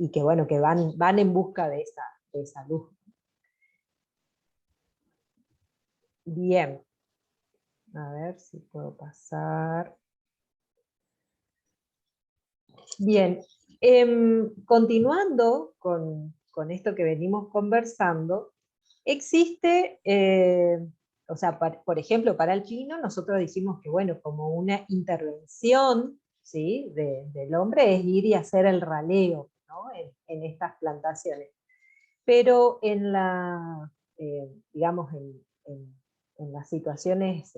[SPEAKER 1] que, bueno, que van en busca de esa luz. Bien. A ver si puedo pasar. Bien, continuando con esto que venimos conversando, existe, o sea, por ejemplo, para el pino, nosotros dijimos que, bueno, como una intervención, ¿sí?, del hombre es ir y hacer el raleo, ¿no?, en estas plantaciones. Pero en digamos, en las situaciones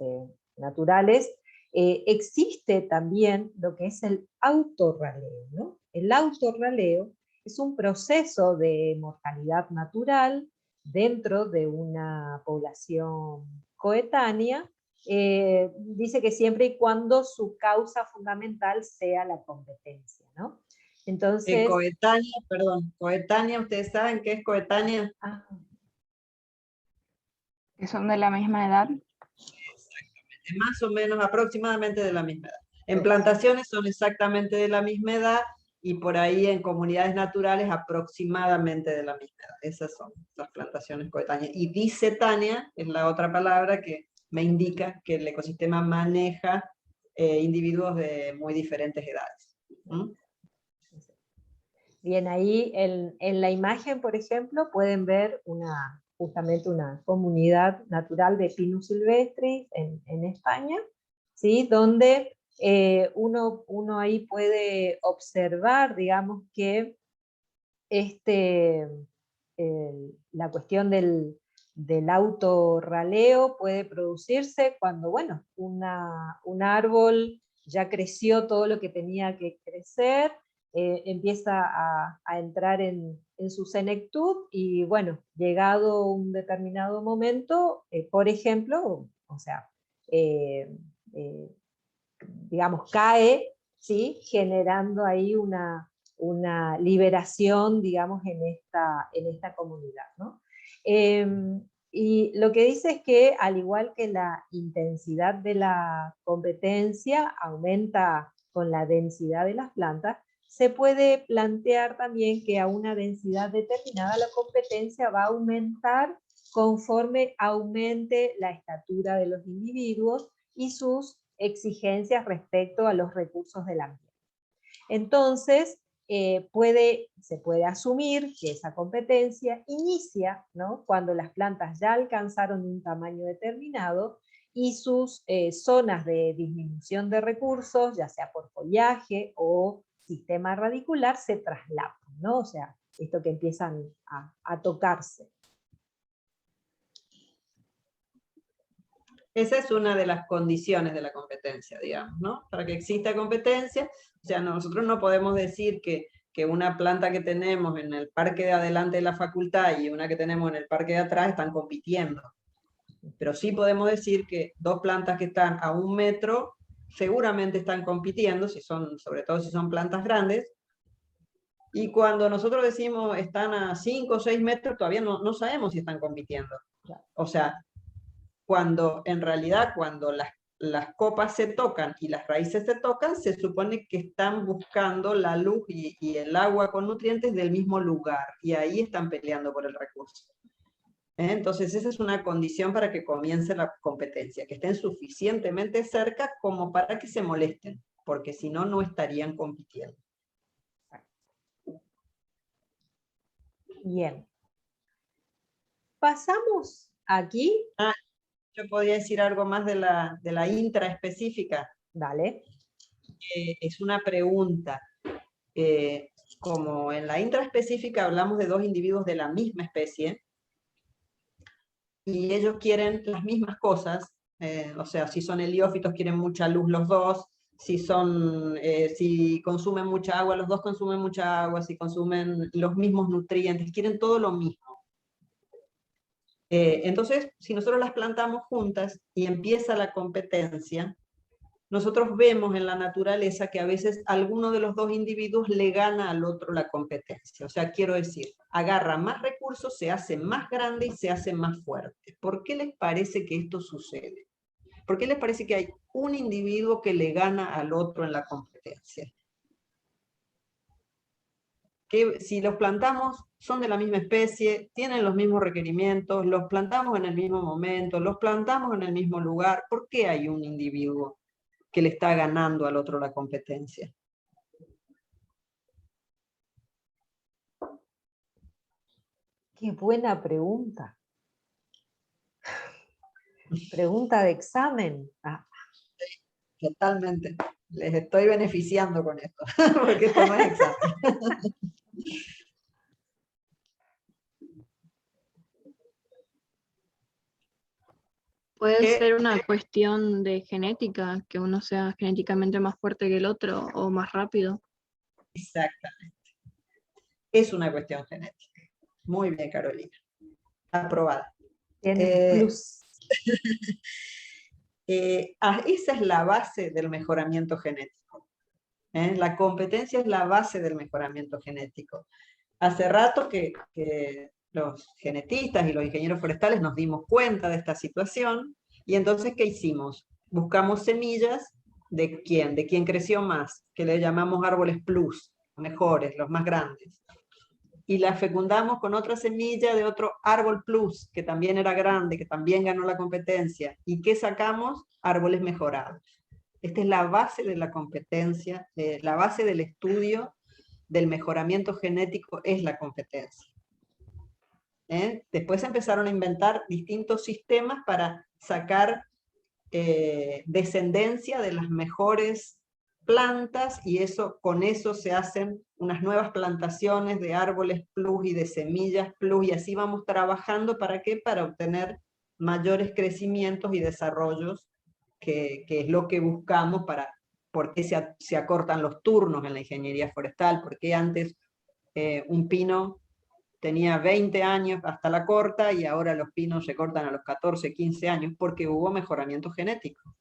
[SPEAKER 1] naturales, existe también lo que es el autorraleo, ¿no? El autorraleo es un proceso de mortalidad natural dentro de una población coetánea. Dice que siempre y cuando su causa fundamental sea la competencia, ¿no? Entonces,
[SPEAKER 2] coetánea, ¿ustedes saben qué es coetánea?
[SPEAKER 6] Que son de la misma edad.
[SPEAKER 2] Exactamente, más o menos aproximadamente de la misma edad. En plantaciones son exactamente de la misma edad, y por ahí en comunidades naturales aproximadamente de la misma edad. Esas son las plantaciones coetáneas. Y disetánea es la otra palabra que me indica que el ecosistema maneja individuos de muy diferentes edades.
[SPEAKER 1] Bien, ahí en la imagen, por ejemplo, pueden ver justamente una comunidad natural de Pinus silvestris en España, ¿sí? Donde uno ahí puede observar, digamos, que la cuestión del autorraleo puede producirse cuando, bueno, un árbol ya creció todo lo que tenía que crecer, empieza a entrar en su senectud, y bueno, llegado un determinado momento, por ejemplo, o sea, eh, eh, digamos, cae, ¿sí? Generando ahí una liberación, digamos, en esta comunidad, ¿no? Y lo que dice es que, al igual que la intensidad de la competencia aumenta con la densidad de las plantas, se puede plantear también que a una densidad determinada la competencia va a aumentar conforme aumente la estatura de los individuos y sus exigencias respecto a los recursos del ambiente. Entonces, se puede asumir que esa competencia inicia, ¿no?, cuando las plantas ya alcanzaron un tamaño determinado y sus zonas de disminución de recursos, ya sea por follaje o sistema radicular, se traslapan, ¿no? O sea, esto que empiezan a tocarse.
[SPEAKER 2] Esa es una de las condiciones de la competencia, digamos, ¿no? Para que exista competencia, o sea, nosotros no podemos decir que una planta que tenemos en el parque de adelante de la facultad y una que tenemos en el parque de atrás están compitiendo. Pero sí podemos decir que dos plantas que están a 1 metro seguramente están compitiendo, sobre todo si son plantas grandes, y cuando nosotros decimos están a 5 o 6 metros, todavía no sabemos si están compitiendo. O sea, en realidad cuando las copas se tocan y las raíces se tocan, se supone que están buscando la luz y el agua con nutrientes del mismo lugar, y ahí están peleando por el recurso. Entonces esa es una condición para que comience la competencia, que estén suficientemente cerca como para que se molesten, porque si no, no estarían compitiendo.
[SPEAKER 1] Bien. Pasamos aquí.
[SPEAKER 2] Yo podría decir algo más de la intraespecífica.
[SPEAKER 1] Dale.
[SPEAKER 2] Es una pregunta. Como en la intraespecífica hablamos de dos individuos de la misma especie, y ellos quieren las mismas cosas, o sea, si son heliófitos quieren mucha luz los dos, si consumen mucha agua, los dos consumen mucha agua, si consumen los mismos nutrientes, quieren todo lo mismo. Entonces, si nosotros las plantamos juntas y empieza la competencia, nosotros vemos en la naturaleza que a veces alguno de los dos individuos le gana al otro la competencia. O sea, quiero decir, agarra más recursos, se hace más grande y se hace más fuerte. ¿Por qué les parece que esto sucede? ¿Por qué les parece que hay un individuo que le gana al otro en la competencia? Que si los plantamos son de la misma especie, tienen los mismos requerimientos, los plantamos en el mismo momento, los plantamos en el mismo lugar, ¿por qué hay un individuo que le está ganando al otro la competencia?
[SPEAKER 1] Qué buena pregunta. Pregunta de examen.
[SPEAKER 2] Totalmente. Les estoy beneficiando con esto, porque esto no es examen.
[SPEAKER 6] Puede ser una cuestión de genética, que uno sea genéticamente más fuerte que el otro o más rápido.
[SPEAKER 2] Exactamente. Es una cuestión genética. Muy bien, Carolina. Aprobada.
[SPEAKER 1] Tiene plus.
[SPEAKER 2] Esa es la base del mejoramiento genético. La competencia es la base del mejoramiento genético. Hace rato que los genetistas y los ingenieros forestales nos dimos cuenta de esta situación, y entonces, ¿qué hicimos? Buscamos semillas de quién creció más, que le llamamos árboles plus, mejores, los más grandes. Y las fecundamos con otra semilla de otro árbol plus, que también era grande, que también ganó la competencia. ¿Y qué sacamos? Árboles mejorados. Esta es la base de la competencia, la base del estudio del mejoramiento genético es la competencia. Después empezaron a inventar distintos sistemas para sacar descendencia de las mejores plantas, y con eso se hacen unas nuevas plantaciones de árboles plus y de semillas plus, y así vamos trabajando. ¿Para qué? Para obtener mayores crecimientos y desarrollos, que es lo que buscamos. ¿Por qué se acortan los turnos en la ingeniería forestal? Porque antes un pino tenía 20 años hasta la corta, y ahora los pinos se cortan a los 14, 15 años, porque hubo mejoramiento genético.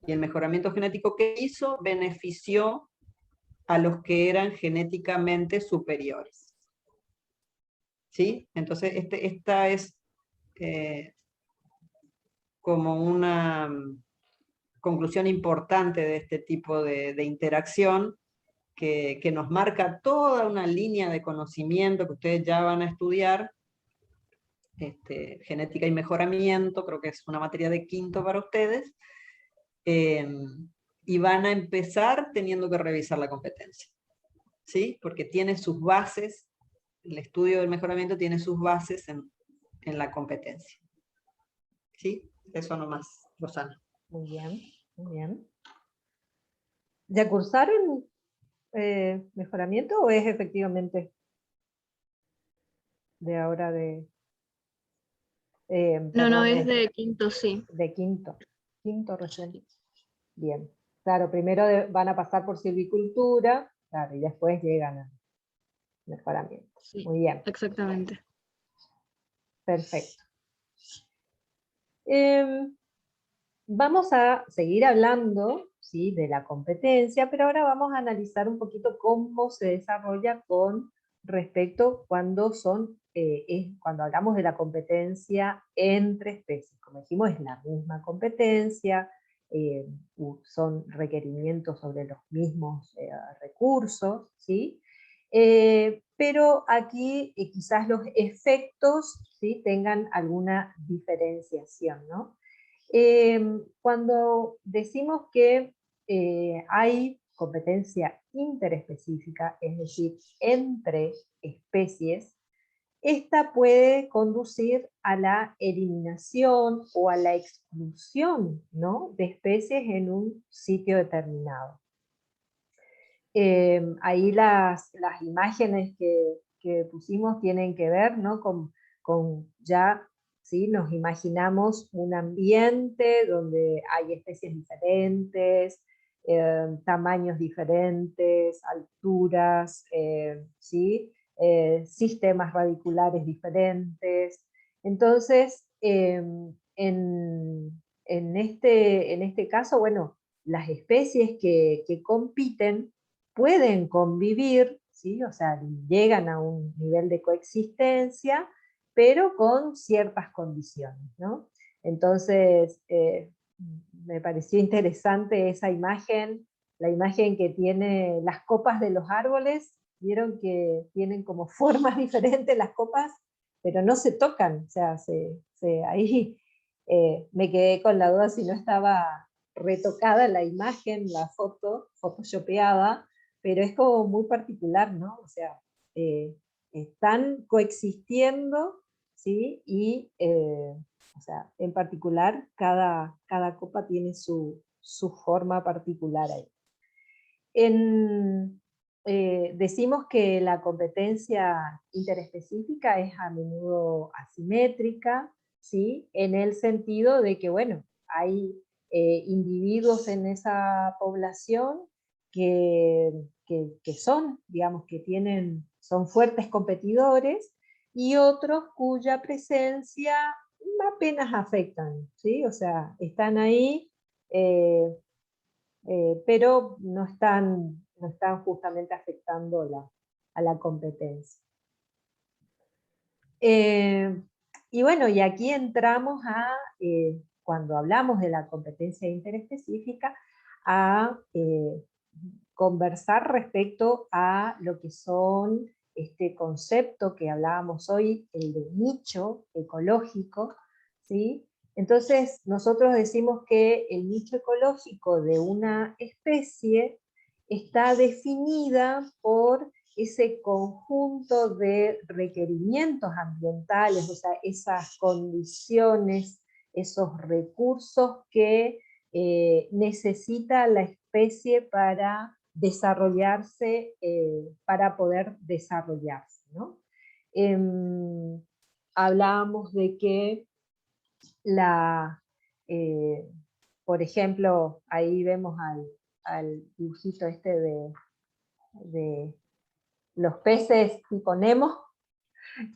[SPEAKER 2] Y el mejoramiento genético que hizo benefició a los que eran genéticamente superiores. ¿Sí? Entonces, esta es como una conclusión importante de este tipo de interacción, que nos marca toda una línea de conocimiento que ustedes ya van a estudiar. Genética y mejoramiento, creo que es una materia de quinto para ustedes, y van a empezar teniendo que revisar la competencia, ¿sí? Porque tiene sus bases, el estudio del mejoramiento tiene sus bases en la competencia. ¿Sí? Eso nomás, Rosana.
[SPEAKER 1] Muy bien, muy bien. ¿Ya cursaron mejoramiento o es efectivamente de ahora de...
[SPEAKER 6] No, es de quinto, sí.
[SPEAKER 1] De quinto recién. Bien. Claro, primero van a pasar por silvicultura, claro, y después llegan a mejoramiento.
[SPEAKER 6] Sí,
[SPEAKER 1] muy bien.
[SPEAKER 6] Exactamente.
[SPEAKER 1] Perfecto. Vamos a seguir hablando, ¿sí?, de la competencia, pero ahora vamos a analizar un poquito cómo se desarrolla con respecto cuando cuando hablamos de la competencia entre especies. Como dijimos, es la misma competencia, son requerimientos sobre los mismos recursos, ¿sí? Pero aquí quizás los efectos, ¿sí?, tengan alguna diferenciación, ¿no? Cuando decimos que hay competencia interespecífica, es decir, entre especies, esta puede conducir a la eliminación o a la exclusión, ¿no?, de especies en un sitio determinado. Ahí las imágenes que pusimos tienen que ver, ¿no?, con ya, ¿sí?, nos imaginamos un ambiente donde hay especies diferentes, tamaños diferentes, alturas, ¿sí?, sistemas radiculares diferentes. Entonces, en este caso, bueno, las especies que compiten pueden convivir, ¿sí?, o sea, llegan a un nivel de coexistencia, pero con ciertas condiciones, ¿no? Entonces, me pareció interesante esa imagen, la imagen que tiene las copas de los árboles. Vieron que tienen como formas diferentes las copas, pero no se tocan, o sea, ahí me quedé con la duda si no estaba retocada la imagen, la foto, photoshopeada, pero es como muy particular, ¿no? O sea, están coexistiendo, ¿sí? Y, o sea, en particular, cada copa tiene su forma particular ahí. Decimos que la competencia interespecífica es a menudo asimétrica, ¿sí?, en el sentido de que, bueno, hay individuos en esa población que son, digamos, son fuertes competidores, y otros cuya presencia apenas afectan, ¿sí? O sea, están ahí, pero no están justamente afectando a la competencia. Y bueno, y aquí entramos cuando hablamos de la competencia interespecífica, a conversar respecto a lo que son este concepto que hablábamos hoy, el de nicho ecológico, ¿sí? Entonces, nosotros decimos que el nicho ecológico de una especie está definida por ese conjunto de requerimientos ambientales, o sea, esas condiciones, esos recursos que necesita la especie para desarrollarse, para poder desarrollarse, ¿no? Hablábamos de que por ejemplo, ahí vemos al dibujito este de los peces tipo Nemo,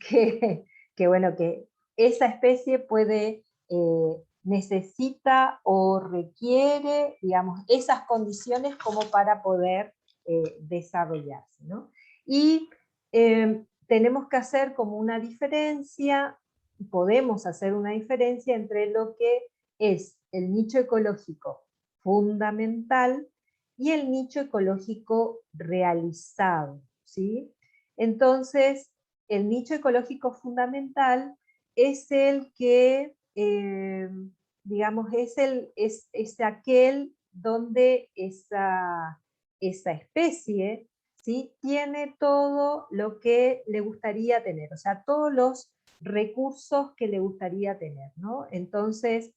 [SPEAKER 1] que bueno, que esa especie puede, necesita o requiere, digamos, esas condiciones como para poder desarrollarse, ¿no? Y tenemos que hacer como una diferencia, podemos hacer una diferencia entre lo que es el nicho ecológico fundamental y el nicho ecológico realizado, ¿sí? Entonces, el nicho ecológico fundamental es el que, digamos, es aquel donde esa especie, ¿sí?, tiene todo lo que le gustaría tener, o sea, todos los recursos que le gustaría tener, ¿no? Entonces,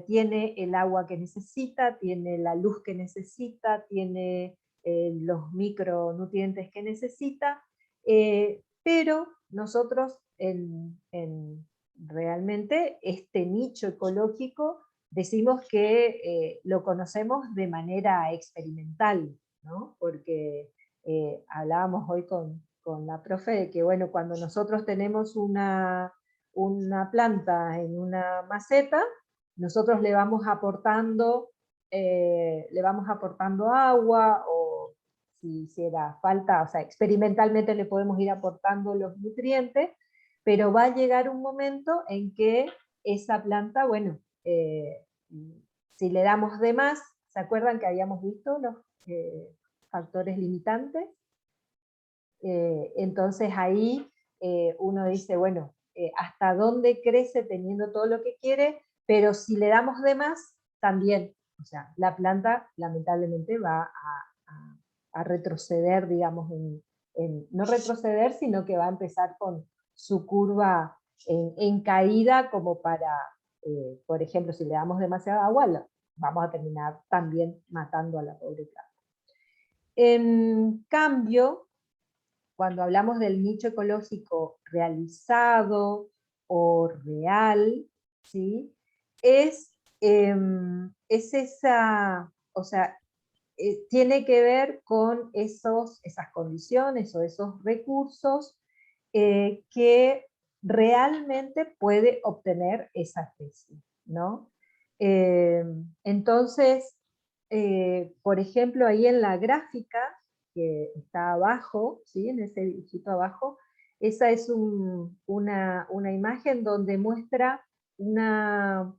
[SPEAKER 1] tiene el agua que necesita, tiene la luz que necesita, tiene los micronutrientes que necesita, pero nosotros realmente este nicho ecológico decimos que lo conocemos de manera experimental, ¿no? Porque hablábamos hoy con la profe de que, bueno, cuando nosotros tenemos una planta en una maceta, nosotros le vamos aportando agua, o si hiciera falta, o sea, experimentalmente le podemos ir aportando los nutrientes, pero va a llegar un momento en que esa planta, bueno, si le damos de más, ¿se acuerdan que habíamos visto los factores limitantes? Entonces ahí uno dice, bueno, hasta dónde crece teniendo todo lo que quiere, pero si le damos de más, también, o sea, la planta lamentablemente va a retroceder, digamos, no retroceder, sino que va a empezar con su curva en caída, como para, por ejemplo, si le damos demasiada agua, vamos a terminar también matando a la pobre planta. En cambio, cuando hablamos del nicho ecológico realizado o real, ¿sí?, es esa, o sea, tiene que ver con esas condiciones o esos recursos que realmente puede obtener esa especie, ¿no? Entonces, por ejemplo, ahí en la gráfica que está abajo, ¿sí?, en ese dibujito abajo, esa es una imagen donde muestra una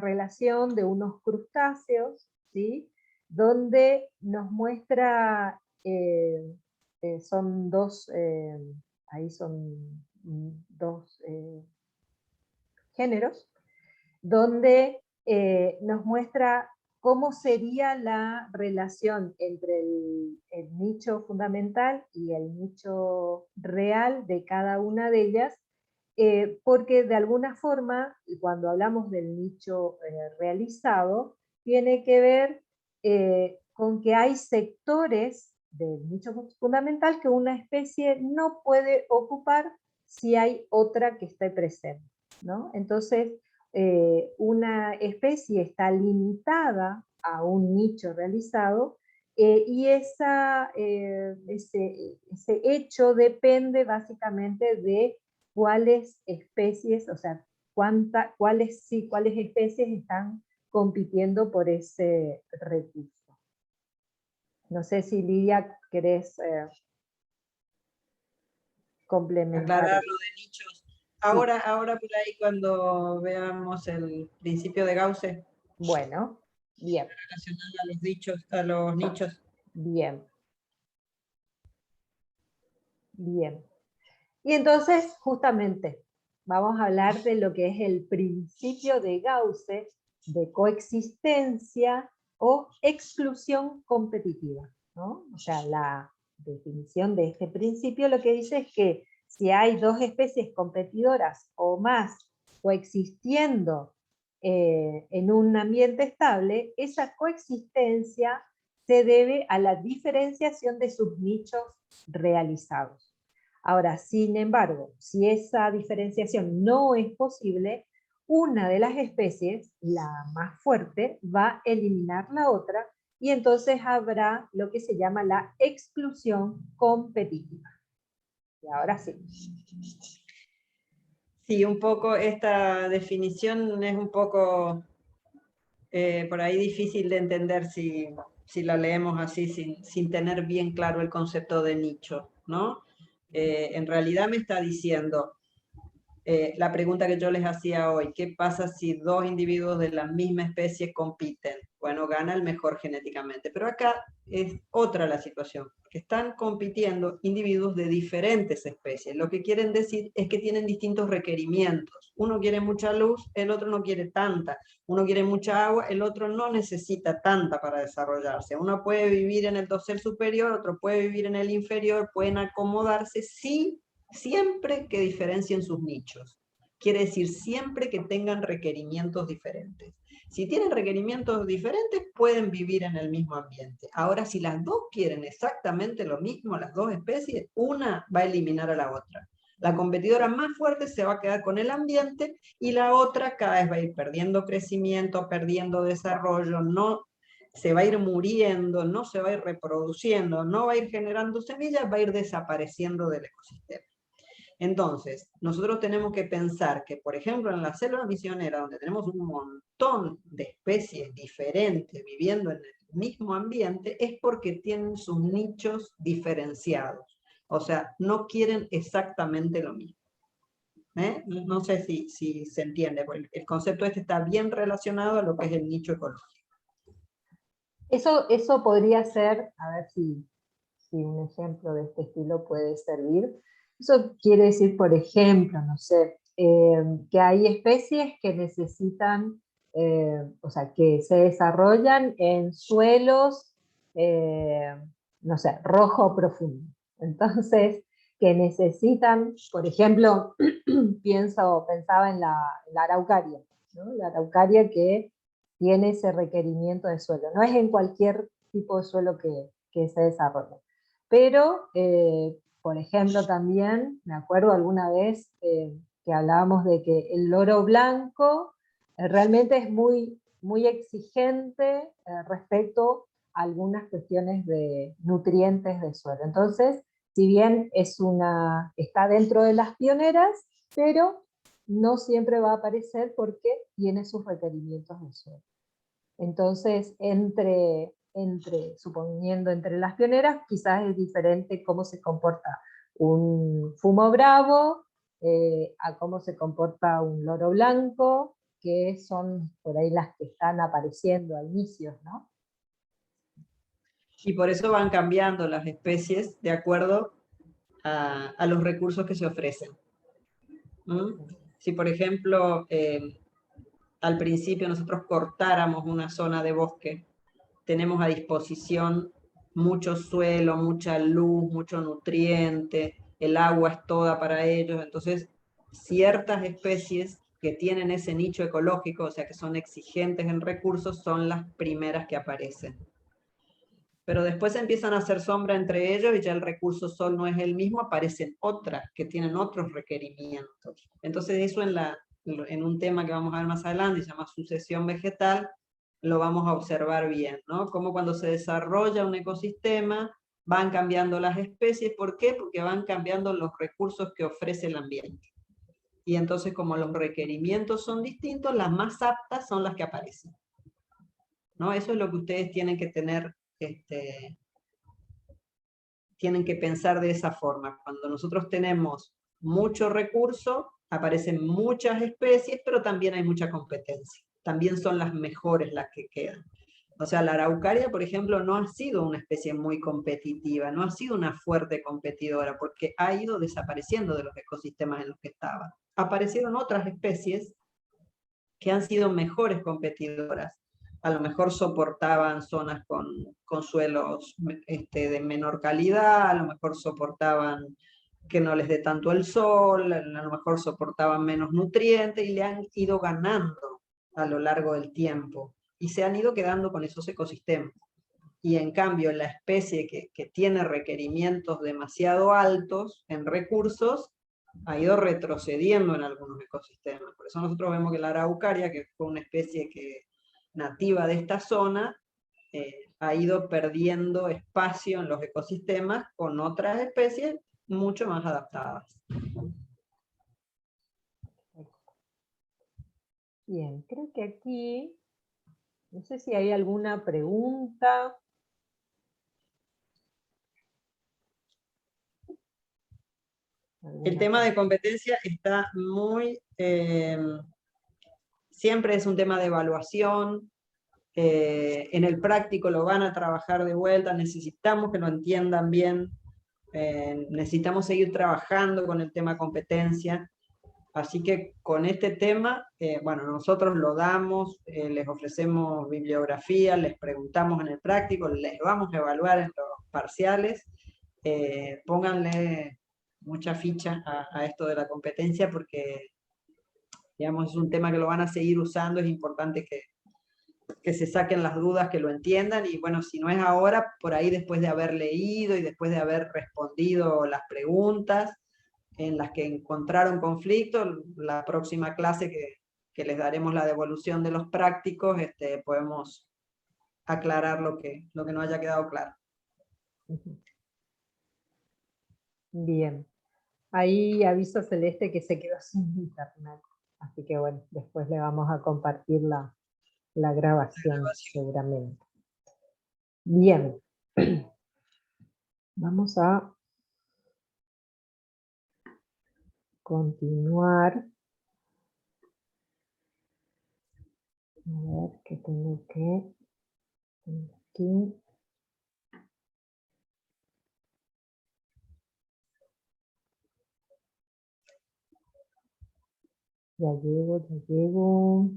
[SPEAKER 1] relación de unos crustáceos, ¿sí?, donde nos muestra, son dos, ahí son dos géneros, donde nos muestra cómo sería la relación entre el nicho fundamental y el nicho real de cada una de ellas, porque de alguna forma, cuando hablamos del nicho realizado, tiene que ver con que hay sectores del nicho fundamental que una especie no puede ocupar si hay otra que esté presente, ¿no? Entonces, una especie está limitada a un nicho realizado, y ese hecho depende básicamente de cuáles especies, o sea, cuáles especies están compitiendo por ese recurso. No sé si Lidia querés complementar.
[SPEAKER 2] Aclarar lo de nichos. Ahora por ahí cuando veamos el principio de Gauss.
[SPEAKER 1] Bueno, bien.
[SPEAKER 2] Relacionado a los nichos.
[SPEAKER 1] Bien. Bien. Y entonces, justamente, vamos a hablar de lo que es el principio de Gauss de coexistencia o exclusión competitiva, ¿no? O sea, definición de este principio lo que dice es que si hay dos especies competidoras o más coexistiendo en un ambiente estable, esa coexistencia se debe a la diferenciación de sus nichos realizados. Ahora, sin embargo, si esa diferenciación no es posible, una de las especies, la más fuerte, va a eliminar la otra, y entonces habrá lo que se llama la exclusión competitiva. Y ahora sí.
[SPEAKER 2] Sí, un poco esta definición es un poco por ahí difícil de entender si la leemos así, sin tener bien claro el concepto de nicho, ¿no? En realidad me está diciendo, la pregunta que yo les hacía hoy, ¿qué pasa si dos individuos de la misma especie compiten? Bueno, gana el mejor genéticamente, pero acá es otra la situación, que están compitiendo individuos de diferentes especies. Lo que quieren decir es que tienen distintos requerimientos. Uno quiere mucha luz, el otro no quiere tanta. Uno quiere mucha agua, el otro no necesita tanta para desarrollarse. Uno puede vivir en el dosel superior, otro puede vivir en el inferior, pueden acomodarse, sí, siempre que diferencien sus nichos. Quiere decir, siempre que tengan requerimientos diferentes. Si tienen requerimientos diferentes, pueden vivir en el mismo ambiente. Ahora, si las dos quieren exactamente lo mismo, las dos especies, una va a eliminar a la otra. La competidora más fuerte se va a quedar con el ambiente y la otra cada vez va a ir perdiendo crecimiento, perdiendo desarrollo, no se va a ir muriendo, no se va a ir reproduciendo, no va a ir generando semillas, va a ir desapareciendo del ecosistema. Entonces, nosotros tenemos que pensar que, por ejemplo, en la selva misionera, donde tenemos un montón de especies diferentes viviendo en el mismo ambiente, es porque tienen sus nichos diferenciados. O sea, no quieren exactamente lo mismo. No sé si se entiende, porque el concepto este está bien relacionado a lo que es el nicho ecológico.
[SPEAKER 1] Eso podría ser, a ver si un ejemplo de este estilo puede servir. Eso quiere decir, por ejemplo, no sé, que hay especies que necesitan, o sea, que se desarrollan en suelos, no sé, rojo profundo. Entonces, que necesitan, por ejemplo, pensaba en la araucaria, ¿no? La araucaria que tiene ese requerimiento de suelo. No es en cualquier tipo de suelo que se desarrolla. Pero, por ejemplo, también, me acuerdo alguna vez que hablábamos de que el loro blanco realmente es muy, muy exigente respecto a algunas cuestiones de nutrientes del suelo. Entonces, si bien está dentro de las pioneras, pero no siempre va a aparecer porque tiene sus requerimientos de suelo. Entonces, suponiendo entre las pioneras, quizás es diferente cómo se comporta un fumo bravo a cómo se comporta un loro blanco, que son por ahí las que están apareciendo a inicios, ¿no?
[SPEAKER 2] Y por eso van cambiando las especies de acuerdo a los recursos que se ofrecen. Si, por ejemplo, al principio nosotros cortáramos una zona de bosque, tenemos a disposición mucho suelo, mucha luz, mucho nutriente, el agua es toda para ellos, entonces ciertas especies que tienen ese nicho ecológico, o sea que son exigentes en recursos, son las primeras que aparecen. Pero después empiezan a hacer sombra entre ellos y ya el recurso sol no es el mismo, aparecen otras que tienen otros requerimientos. Entonces eso en un tema que vamos a ver más adelante, se llama sucesión vegetal, lo vamos a observar bien, ¿no? Como cuando se desarrolla un ecosistema, van cambiando las especies. ¿Por qué? Porque van cambiando los recursos que ofrece el ambiente. Y entonces, como los requerimientos son distintos, las más aptas son las que aparecen, ¿no? Eso es lo que ustedes tienen que tener, tienen que pensar de esa forma. Cuando nosotros tenemos mucho recurso, aparecen muchas especies, pero también hay mucha competencia. También son las mejores las que quedan. O sea, la araucaria, por ejemplo, no ha sido una especie muy competitiva, no ha sido una fuerte competidora, porque ha ido desapareciendo de los ecosistemas en los que estaba. Aparecieron otras especies que han sido mejores competidoras. a lo mejor soportaban zonas con suelos de menor calidad, a lo mejor soportaban que no les dé tanto el sol, a lo mejor soportaban menos nutrientes y le han ido ganando a lo largo del tiempo y se han ido quedando con esos ecosistemas. Y en cambio la especie que tiene requerimientos demasiado altos en recursos ha ido retrocediendo en algunos ecosistemas. Por eso nosotros vemos que la araucaria, que fue una especie nativa de esta zona, ha ido perdiendo espacio en los ecosistemas con otras especies mucho más adaptadas.
[SPEAKER 1] Bien, creo que aquí, no sé si hay alguna pregunta.
[SPEAKER 2] El tema de competencia está muy... siempre es un tema de evaluación. En el práctico lo van a trabajar de vuelta, necesitamos que lo entiendan bien, necesitamos seguir trabajando con el tema competencia, así que con este tema, bueno, nosotros lo damos, les ofrecemos bibliografía, les preguntamos en el práctico, les vamos a evaluar en los parciales, pónganle mucha ficha a esto de la competencia porque, digamos, es un tema que lo van a seguir usando, es importante que se saquen las dudas, que lo entiendan, y bueno, si no es ahora, por ahí después de haber leído y después de haber respondido las preguntas en las que encontraron conflicto, la próxima clase que les daremos la devolución de los prácticos, podemos aclarar lo que no haya quedado claro.
[SPEAKER 1] Bien. Ahí aviso a Celeste que se quedó sin internet. Así que bueno, después le vamos a compartir la grabación seguramente. Bien. Vamos a continuar. A ver, que tengo que... Aquí. Ya llego.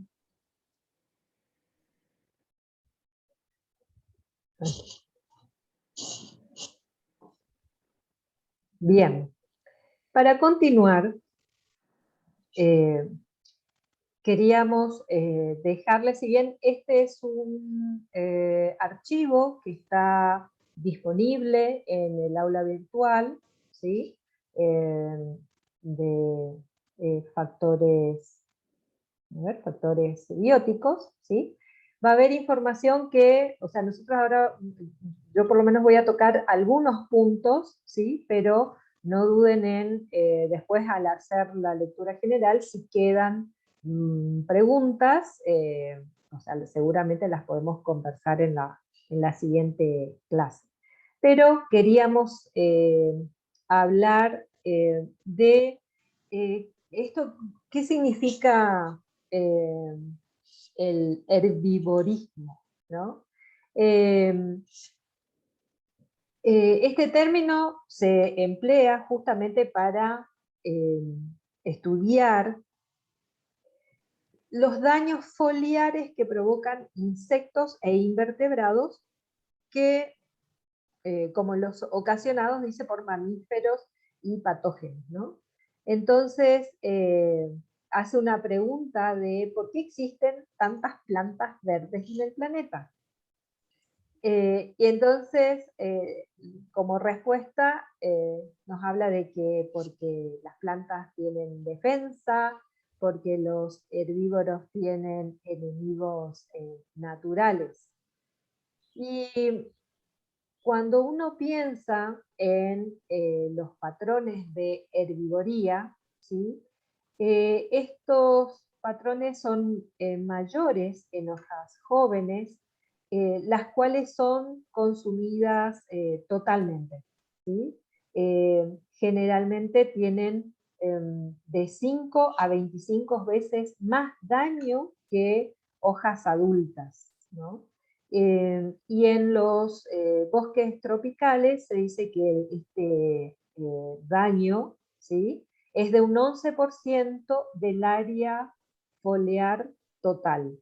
[SPEAKER 1] Bien. Para continuar, queríamos dejarles, si bien este es un archivo que está disponible en el aula virtual, ¿sí? De factores bióticos, ¿sí? Va a haber información que, o sea, nosotros ahora, yo por lo menos voy a tocar algunos puntos, ¿sí? Pero no duden en, después al hacer la lectura general, si quedan preguntas, o sea, seguramente las podemos conversar en la siguiente clase. Pero queríamos hablar de esto, ¿qué significa el herbivorismo? ¿No? Este término se emplea justamente para estudiar los daños foliares que provocan insectos e invertebrados que, como los ocasionados, dice, por mamíferos y patógenos, ¿no? Entonces, hace una pregunta de por qué existen tantas plantas verdes en el planeta. Y entonces, como respuesta, nos habla de que porque las plantas tienen defensa, porque los herbívoros tienen enemigos naturales. Y cuando uno piensa en los patrones de herbivoría, ¿sí? Estos patrones son mayores en hojas jóvenes, las cuales son consumidas totalmente, ¿sí? Generalmente tienen de 5 a 25 veces más daño que hojas adultas, ¿no? Y en los bosques tropicales se dice que este daño, ¿sí?, es de un 11% del área foliar total.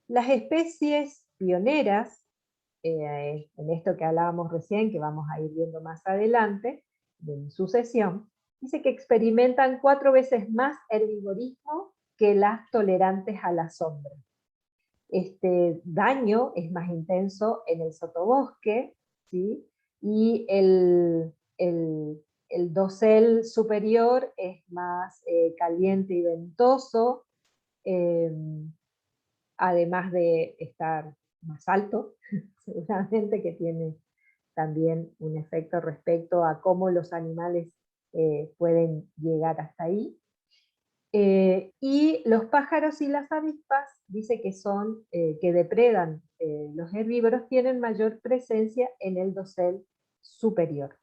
[SPEAKER 1] Las especies pioneras, en esto que hablábamos recién, que vamos a ir viendo más adelante, en sucesión, dice que experimentan 4 veces más herbivorismo que las tolerantes a la sombra. Este daño es más intenso en el sotobosque, ¿sí? Y el dosel superior es más caliente y ventoso, además de estar más alto, seguramente que tiene también un efecto respecto a cómo los animales pueden llegar hasta ahí. Y los pájaros y las avispas, dice que son, que depredan los herbívoros, tienen mayor presencia en el dosel superior.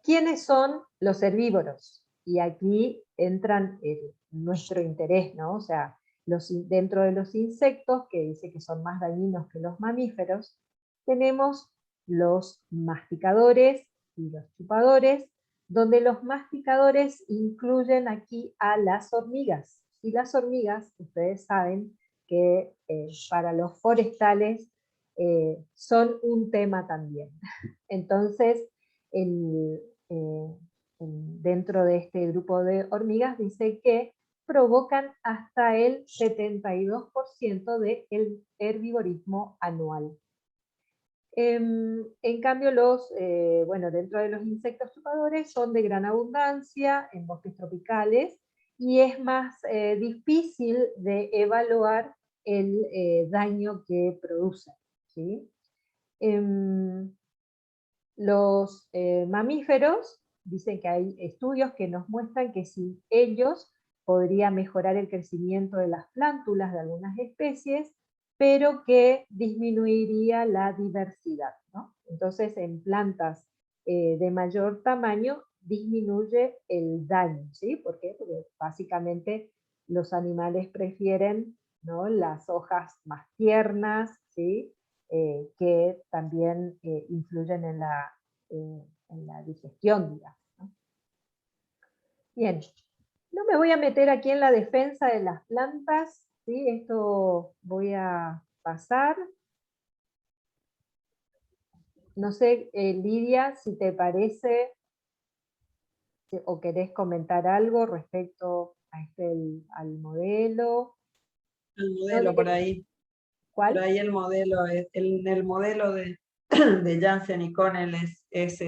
[SPEAKER 1] ¿Quiénes son los herbívoros? Y aquí entran nuestro interés, ¿no? O sea, dentro de los insectos, que dice que son más dañinos que los mamíferos, tenemos los masticadores y los chupadores, donde los masticadores incluyen aquí a las hormigas. Y las hormigas, ustedes saben que para los forestales son un tema también. Entonces, dentro de este grupo de hormigas dice que provocan hasta el 72% del herbivorismo anual. En cambio, dentro de los insectos chupadores son de gran abundancia en bosques tropicales y es más difícil de evaluar el daño que producen, ¿sí? Los mamíferos, dicen que hay estudios que nos muestran que sin ellos podría mejorar el crecimiento de las plántulas de algunas especies, pero que disminuiría la diversidad, ¿no? Entonces, en plantas de mayor tamaño disminuye el daño, ¿sí? ¿Por qué? Porque básicamente los animales prefieren, ¿no?, las hojas más tiernas, ¿sí?, que también influyen en la digestión, digamos, ¿no? Bien, no me voy a meter aquí en la defensa de las plantas, ¿sí? Esto voy a pasar. No sé, Lidia, si te parece o querés comentar algo respecto a al modelo.
[SPEAKER 2] El modelo por ahí.
[SPEAKER 1] ¿Cuál?
[SPEAKER 2] Por ahí el modelo, el modelo de Jansen y Connell es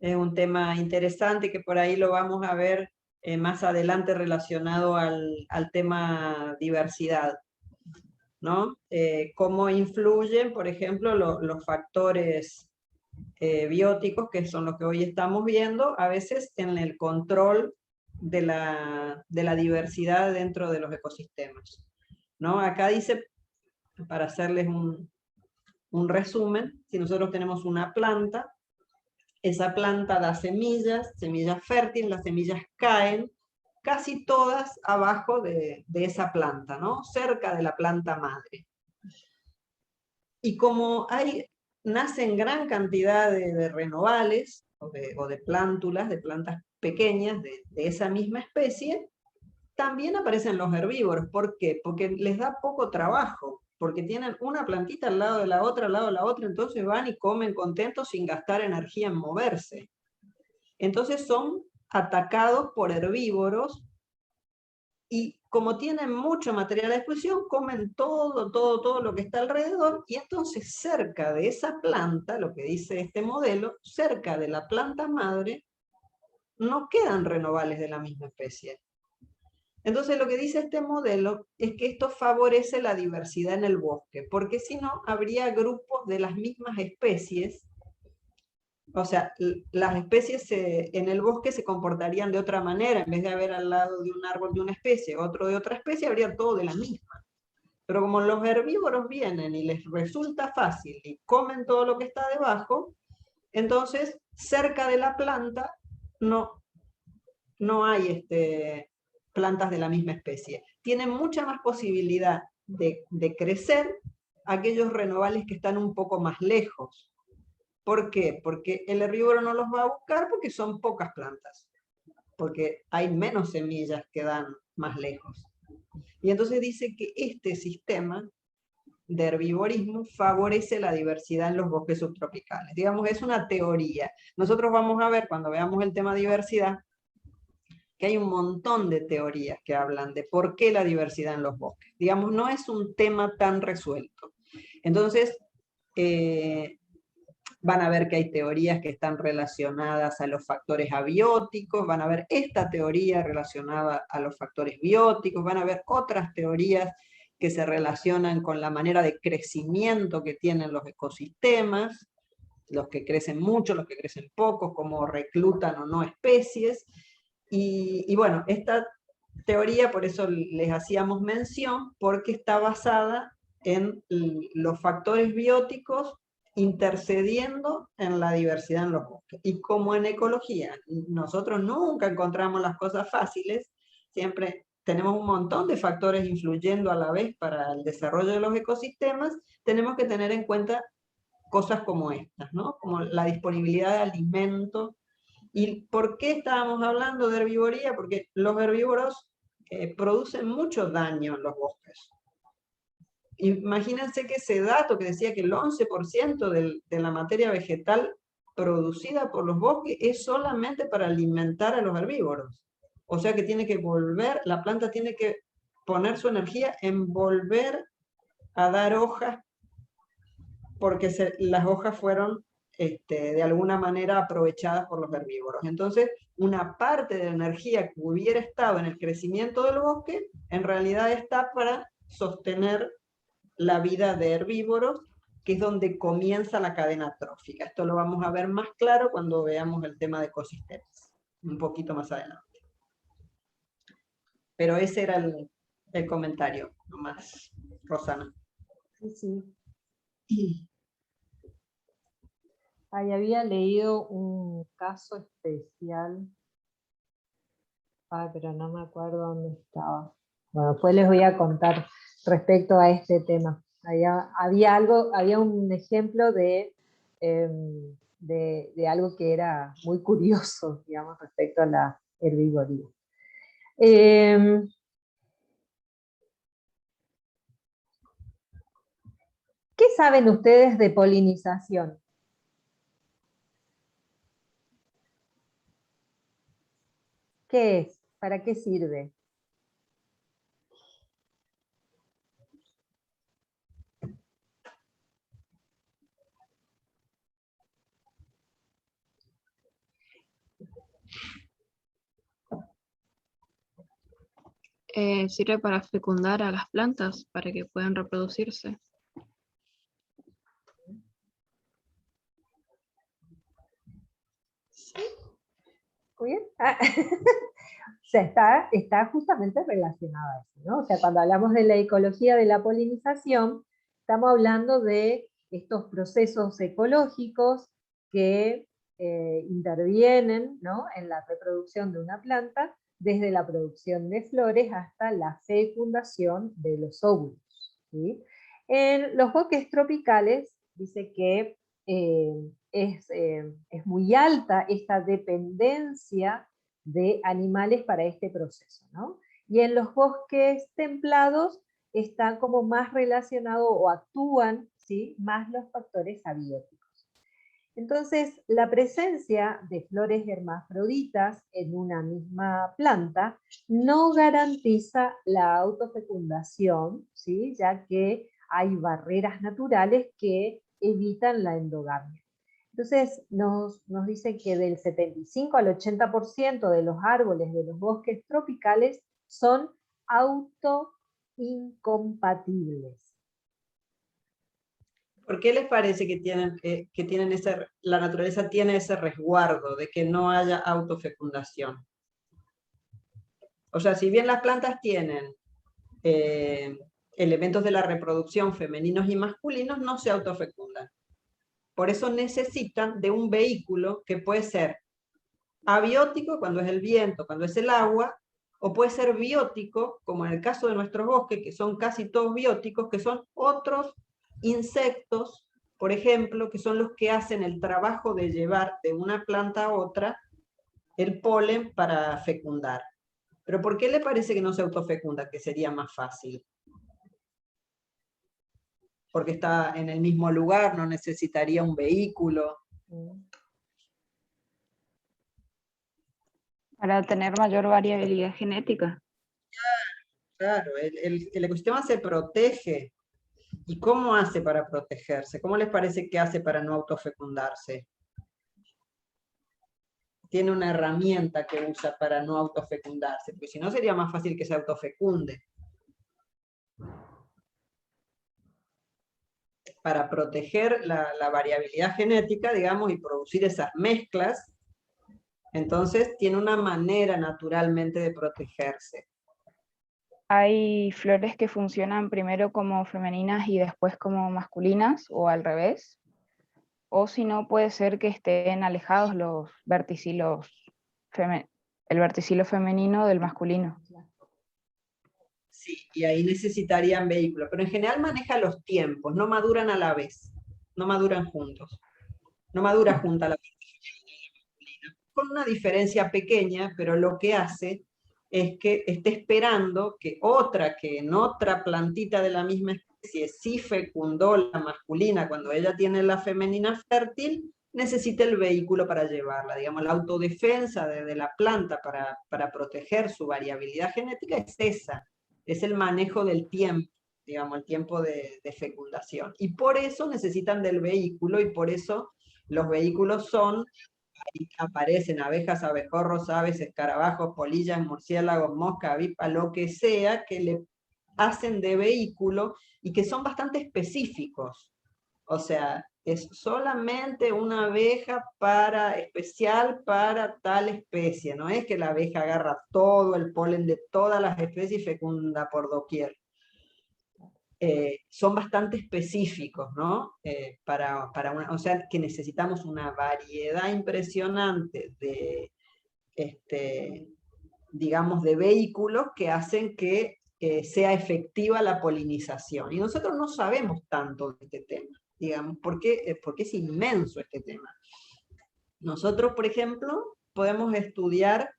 [SPEAKER 2] un tema interesante que por ahí lo vamos a ver más adelante relacionado al tema diversidad, ¿no? Cómo influyen, por ejemplo, los factores bióticos, que son los que hoy estamos viendo, a veces en el control de la diversidad dentro de los ecosistemas, ¿no? Acá dice, para hacerles un resumen, si nosotros tenemos una planta, esa planta da semillas fértiles, las semillas caen casi todas abajo de esa planta, ¿no? Cerca de la planta madre. Y como nacen gran cantidad de renovales o de plántulas, de plantas pequeñas de esa misma especie, también aparecen los herbívoros. ¿Por qué? Porque les da poco trabajo, porque tienen una plantita al lado de la otra, al lado de la otra, entonces van y comen contentos sin gastar energía en moverse. Entonces son atacados por herbívoros y como tienen mucho material a disposición, comen todo lo que está alrededor, y entonces cerca de esa planta, lo que dice este modelo, cerca de la planta madre, no quedan renovales de la misma especie. Entonces lo que dice este modelo es que esto favorece la diversidad en el bosque, porque si no, habría grupos de las mismas especies. O sea, las especies en el bosque se comportarían de otra manera. En vez de haber al lado de un árbol de una especie, otro de otra especie, habría todo de la misma. Pero como los herbívoros vienen y les resulta fácil y comen todo lo que está debajo, entonces cerca de la planta no hay plantas de la misma especie. Tienen mucha más posibilidad de crecer aquellos renovales que están un poco más lejos. ¿Por qué? Porque el herbívoro no los va a buscar porque son pocas plantas, porque hay menos semillas que dan más lejos. Y entonces dice que este sistema de herbivorismo favorece la diversidad en los bosques subtropicales. Digamos, es una teoría. Nosotros vamos a ver, cuando veamos el tema diversidad, que hay un montón de teorías que hablan de por qué la diversidad en los bosques. Digamos, no es un tema tan resuelto. Entonces, van a ver que hay teorías que están relacionadas a los factores abióticos, van a ver esta teoría relacionada a los factores bióticos, van a ver otras teorías que se relacionan con la manera de crecimiento que tienen los ecosistemas, los que crecen mucho, los que crecen poco, cómo reclutan o no especies. Y bueno, esta teoría, por eso les hacíamos mención, porque está basada en los factores bióticos intercediendo en la diversidad en los bosques. Y como en ecología nosotros nunca encontramos las cosas fáciles, siempre tenemos un montón de factores influyendo a la vez para el desarrollo de los ecosistemas, tenemos que tener en cuenta cosas como estas, ¿no? Como la disponibilidad de alimentos. ¿Y por qué estábamos hablando de herbivoría? Porque los herbívoros producen mucho daño en los bosques. Imagínense que ese dato que decía que el 11% de la materia vegetal producida por los bosques es solamente para alimentar a los herbívoros. O sea que tiene que volver, la planta tiene que poner su energía en volver a dar hojas, porque las hojas fueron de alguna manera aprovechadas por los herbívoros. Entonces, una parte de la energía que hubiera estado en el crecimiento del bosque, en realidad está para sostener la vida de herbívoros, que es donde comienza la cadena trófica. Esto lo vamos a ver más claro cuando veamos el tema de ecosistemas, un poquito más adelante. Pero ese era el comentario, nomás, Rosana.
[SPEAKER 1] Sí, sí. Ahí había leído un caso especial, pero no me acuerdo dónde estaba. Bueno, después les voy a contar respecto a este tema. Había un ejemplo de algo que era muy curioso, digamos, respecto a la herbivoría. ¿Qué saben ustedes de polinización? ¿Qué es? ¿Para qué sirve?
[SPEAKER 6] Sirve para fecundar a las plantas, para que puedan reproducirse.
[SPEAKER 1] Muy bien. O sea, está justamente relacionado a eso, ¿no? O sea, cuando hablamos de la ecología de la polinización, estamos hablando de estos procesos ecológicos que intervienen, ¿no?, en la reproducción de una planta, desde la producción de flores hasta la fecundación de los óvulos, ¿sí? En los bosques tropicales dice que es muy alta esta dependencia de animales para este proceso, ¿no? Y en los bosques templados está como más relacionado o actúan, ¿sí?, más los factores abióticos. Entonces, la presencia de flores hermafroditas en una misma planta no garantiza la autofecundación, ¿sí?, ya que hay barreras naturales que evitan la endogamia. Entonces, nos dice que del 75 al 80% de los árboles de los bosques tropicales son autoincompatibles.
[SPEAKER 2] ¿Por qué les parece que la naturaleza tiene ese resguardo de que no haya autofecundación? O sea, si bien las plantas tienen elementos de la reproducción femeninos y masculinos, no se autofecundan. Por eso necesitan de un vehículo que puede ser abiótico, cuando es el viento, cuando es el agua, o puede ser biótico, como en el caso de nuestros bosques, que son casi todos bióticos, que son otros insectos, por ejemplo, que son los que hacen el trabajo de llevar de una planta a otra el polen para fecundar. Pero ¿por qué le parece que no se autofecunda? Que sería más fácil. Porque está en el mismo lugar, no necesitaría un vehículo.
[SPEAKER 6] Para tener mayor variabilidad genética.
[SPEAKER 2] Claro, el ecosistema se protege. ¿Y cómo hace para protegerse? ¿Cómo les parece que hace para no autofecundarse? Tiene una herramienta que usa para no autofecundarse, porque si no sería más fácil que se autofecunde. Para proteger la variabilidad genética, digamos, y producir esas mezclas, entonces tiene una manera naturalmente de protegerse.
[SPEAKER 6] Hay flores que funcionan primero como femeninas y después como masculinas, o al revés. O si no, puede ser que estén alejados los verticilos, el verticilo femenino del masculino.
[SPEAKER 2] Sí, y ahí necesitarían vehículos, pero en general maneja los tiempos, no maduran a la vez, no maduran juntos. No madura junta la masculina, con una diferencia pequeña, pero lo que hace es que esté esperando que en otra plantita de la misma especie sí fecundó la masculina cuando ella tiene la femenina fértil, necesita el vehículo para llevarla. Digamos, la autodefensa de la planta para proteger su variabilidad genética es esa, es el manejo del tiempo, digamos, el tiempo de fecundación. Y por eso necesitan del vehículo, y por eso los vehículos son, ahí aparecen abejas, abejorros, aves, escarabajos, polillas, murciélagos, mosca, avispa, lo que sea, que le hacen de vehículo y que son bastante específicos. O sea, es solamente una abeja especial para tal especie. No es que la abeja agarra todo el polen de todas las especies y fecunda por doquier. Son bastante específicos, ¿no? O sea, que necesitamos una variedad impresionante de, digamos, de vehículos que hacen que sea efectiva la polinización. Y nosotros no sabemos tanto de este tema, digamos, porque es inmenso este tema. Nosotros, por ejemplo, podemos estudiar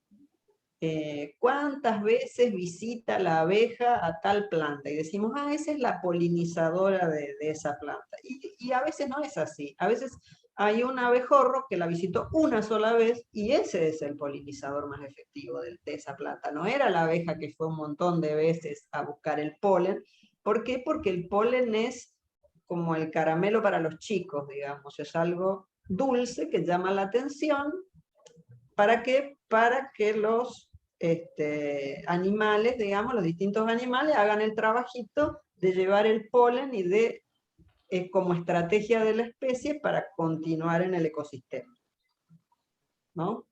[SPEAKER 2] cuántas veces visita la abeja a tal planta, y decimos, esa es la polinizadora de esa planta, y a veces no es así, a veces hay un abejorro que la visitó una sola vez, y ese es el polinizador más efectivo de esa planta, no era la abeja que fue un montón de veces a buscar el polen. ¿Por qué? Porque el polen es como el caramelo para los chicos, digamos, es algo dulce que llama la atención. ¿Para qué? Para que los animales, digamos, los distintos animales hagan el trabajito de llevar el polen y de como estrategia de la especie para continuar en el ecosistema, ¿no?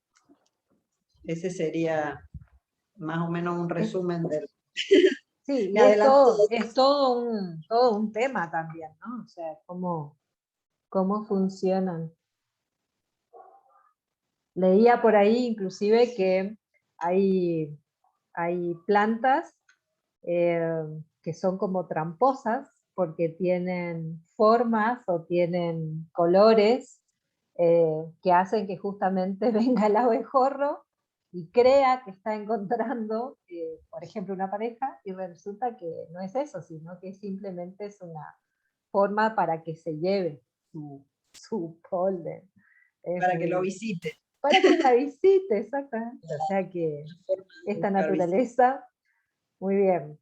[SPEAKER 2] Ese sería más o menos un resumen del...
[SPEAKER 1] Sí, y
[SPEAKER 2] Me adelanto.
[SPEAKER 1] es todo un tema también, ¿no? O sea, cómo funcionan. Leía por ahí inclusive que hay plantas que son como tramposas porque tienen formas o tienen colores que hacen que justamente venga el abejorro y crea que está encontrando, por ejemplo, una pareja, y resulta que no es eso, sino que simplemente es una forma para que se lleve su polen.
[SPEAKER 2] Para que lo visite.
[SPEAKER 1] Para que la visite, exactamente. O sea que esta naturaleza, muy bien.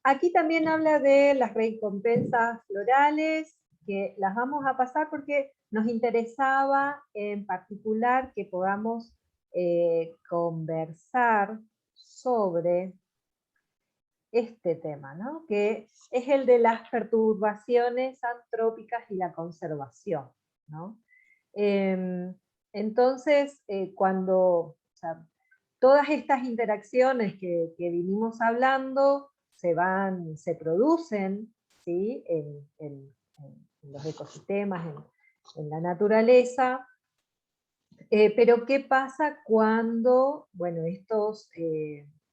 [SPEAKER 1] Aquí también habla de las recompensas florales, que las vamos a pasar porque nos interesaba en particular que podamos conversar sobre este tema, ¿no? Que es el de las perturbaciones antrópicas y la conservación, ¿no? Entonces, cuando todas estas interacciones que vinimos hablando se producen, ¿sí? en los ecosistemas, en la naturaleza, pero ¿qué pasa cuando, bueno,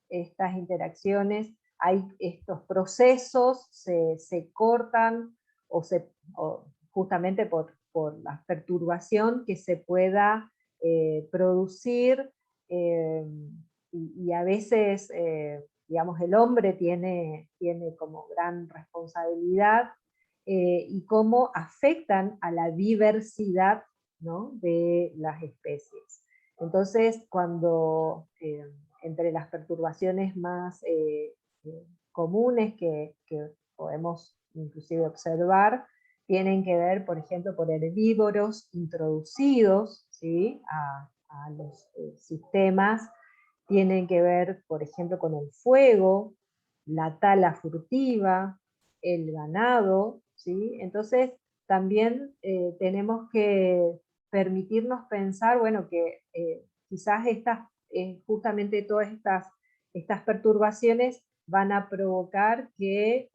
[SPEAKER 1] estas interacciones, hay estos procesos se cortan o justamente por la perturbación que se pueda producir, y a veces, digamos, el hombre tiene como gran responsabilidad, y cómo afectan a la diversidad, ¿no?, de las especies. Entonces, cuando entre las perturbaciones más comunes que podemos inclusive observar, tienen que ver, por ejemplo, por herbívoros introducidos, ¿sí?, a los sistemas, tienen que ver, por ejemplo, con el fuego, la tala furtiva, el ganado, ¿sí? Entonces, también tenemos que permitirnos pensar, bueno, que quizás justamente todas estas perturbaciones van a provocar que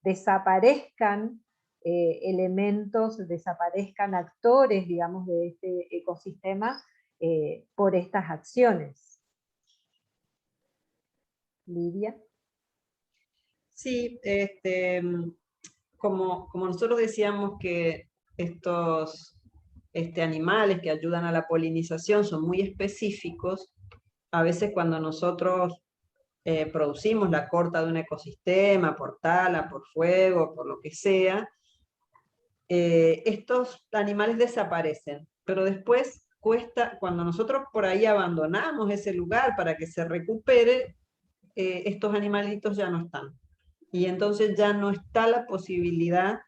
[SPEAKER 1] desaparezcan elementos, desaparezcan actores, digamos, de este ecosistema por estas acciones. Lidia.
[SPEAKER 2] Sí, como nosotros decíamos que estos animales que ayudan a la polinización son muy específicos, a veces cuando nosotros producimos la corta de un ecosistema, por tala, por fuego, por lo que sea, estos animales desaparecen, pero después cuesta, cuando nosotros por ahí abandonamos ese lugar para que se recupere, estos animalitos ya no están. Y entonces ya no está la posibilidad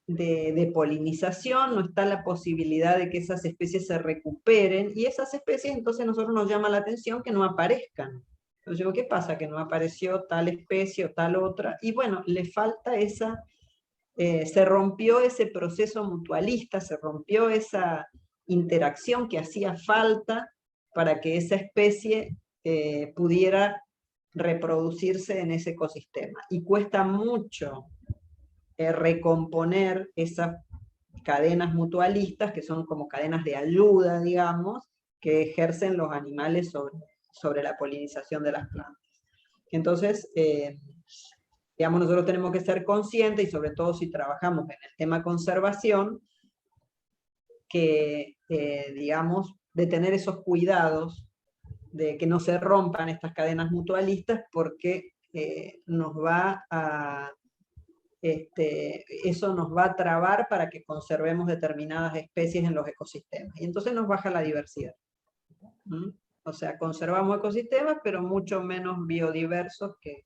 [SPEAKER 2] de polinización, no está la posibilidad de que esas especies se recuperen, y esas especies entonces a nosotros nos llama la atención que no aparezcan. Entonces digo, ¿qué pasa? Que no apareció tal especie o tal otra, y bueno, le falta se rompió ese proceso mutualista, se rompió esa interacción que hacía falta para que esa especie pudiera reproducirse en ese ecosistema. Y cuesta mucho recomponer esas cadenas mutualistas, que son como cadenas de ayuda, digamos, que ejercen los animales sobre la polinización de las plantas. Entonces, digamos, nosotros tenemos que ser conscientes, y sobre todo si trabajamos en el tema conservación, que, digamos, de tener esos cuidados de que no se rompan estas cadenas mutualistas, porque nos va a eso nos va a trabar para que conservemos determinadas especies en los ecosistemas. Y entonces nos baja la diversidad. O sea, conservamos ecosistemas, pero mucho menos biodiversos que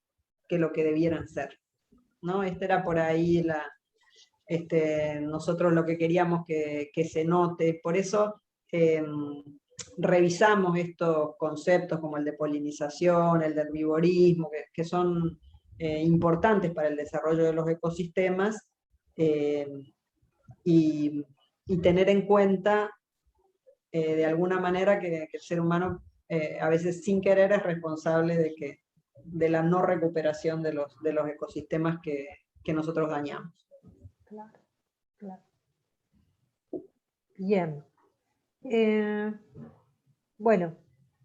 [SPEAKER 2] lo que debieran ser, ¿no? Era por ahí nosotros lo que queríamos que se note. Por eso revisamos estos conceptos como el de polinización, el de herbivorismo, que son importantes para el desarrollo de los ecosistemas, y tener en cuenta de alguna manera que el ser humano a veces sin querer es responsable de la no recuperación de los ecosistemas que nosotros dañamos.
[SPEAKER 1] Claro, claro. Bien. Bueno,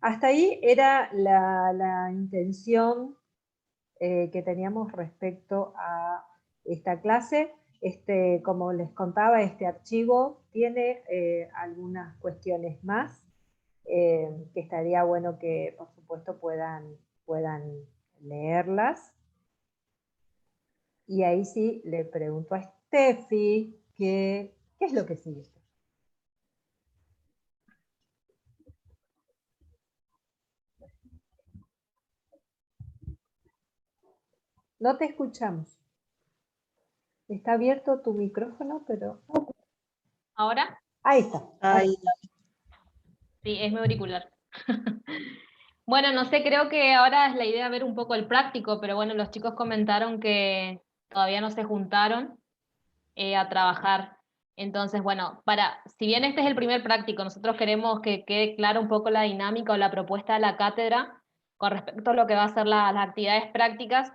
[SPEAKER 1] hasta ahí era la intención que teníamos respecto a esta clase. Como les contaba, este archivo tiene algunas cuestiones más, que estaría bueno que, por supuesto, puedan leerlas. Y ahí sí le pregunto a Steffi, ¿qué es lo que sigue? No te escuchamos. Está abierto tu micrófono, pero...
[SPEAKER 3] ¿Ahora?
[SPEAKER 1] Ahí está.
[SPEAKER 2] Ahí.
[SPEAKER 3] Sí, es mi auricular. Bueno, no sé, creo que ahora es la idea ver un poco el práctico, pero bueno, los chicos comentaron que todavía no se juntaron a trabajar. Entonces, bueno, si bien este es el primer práctico, nosotros queremos que quede clara un poco la dinámica o la propuesta de la cátedra con respecto a lo que va a ser las actividades prácticas.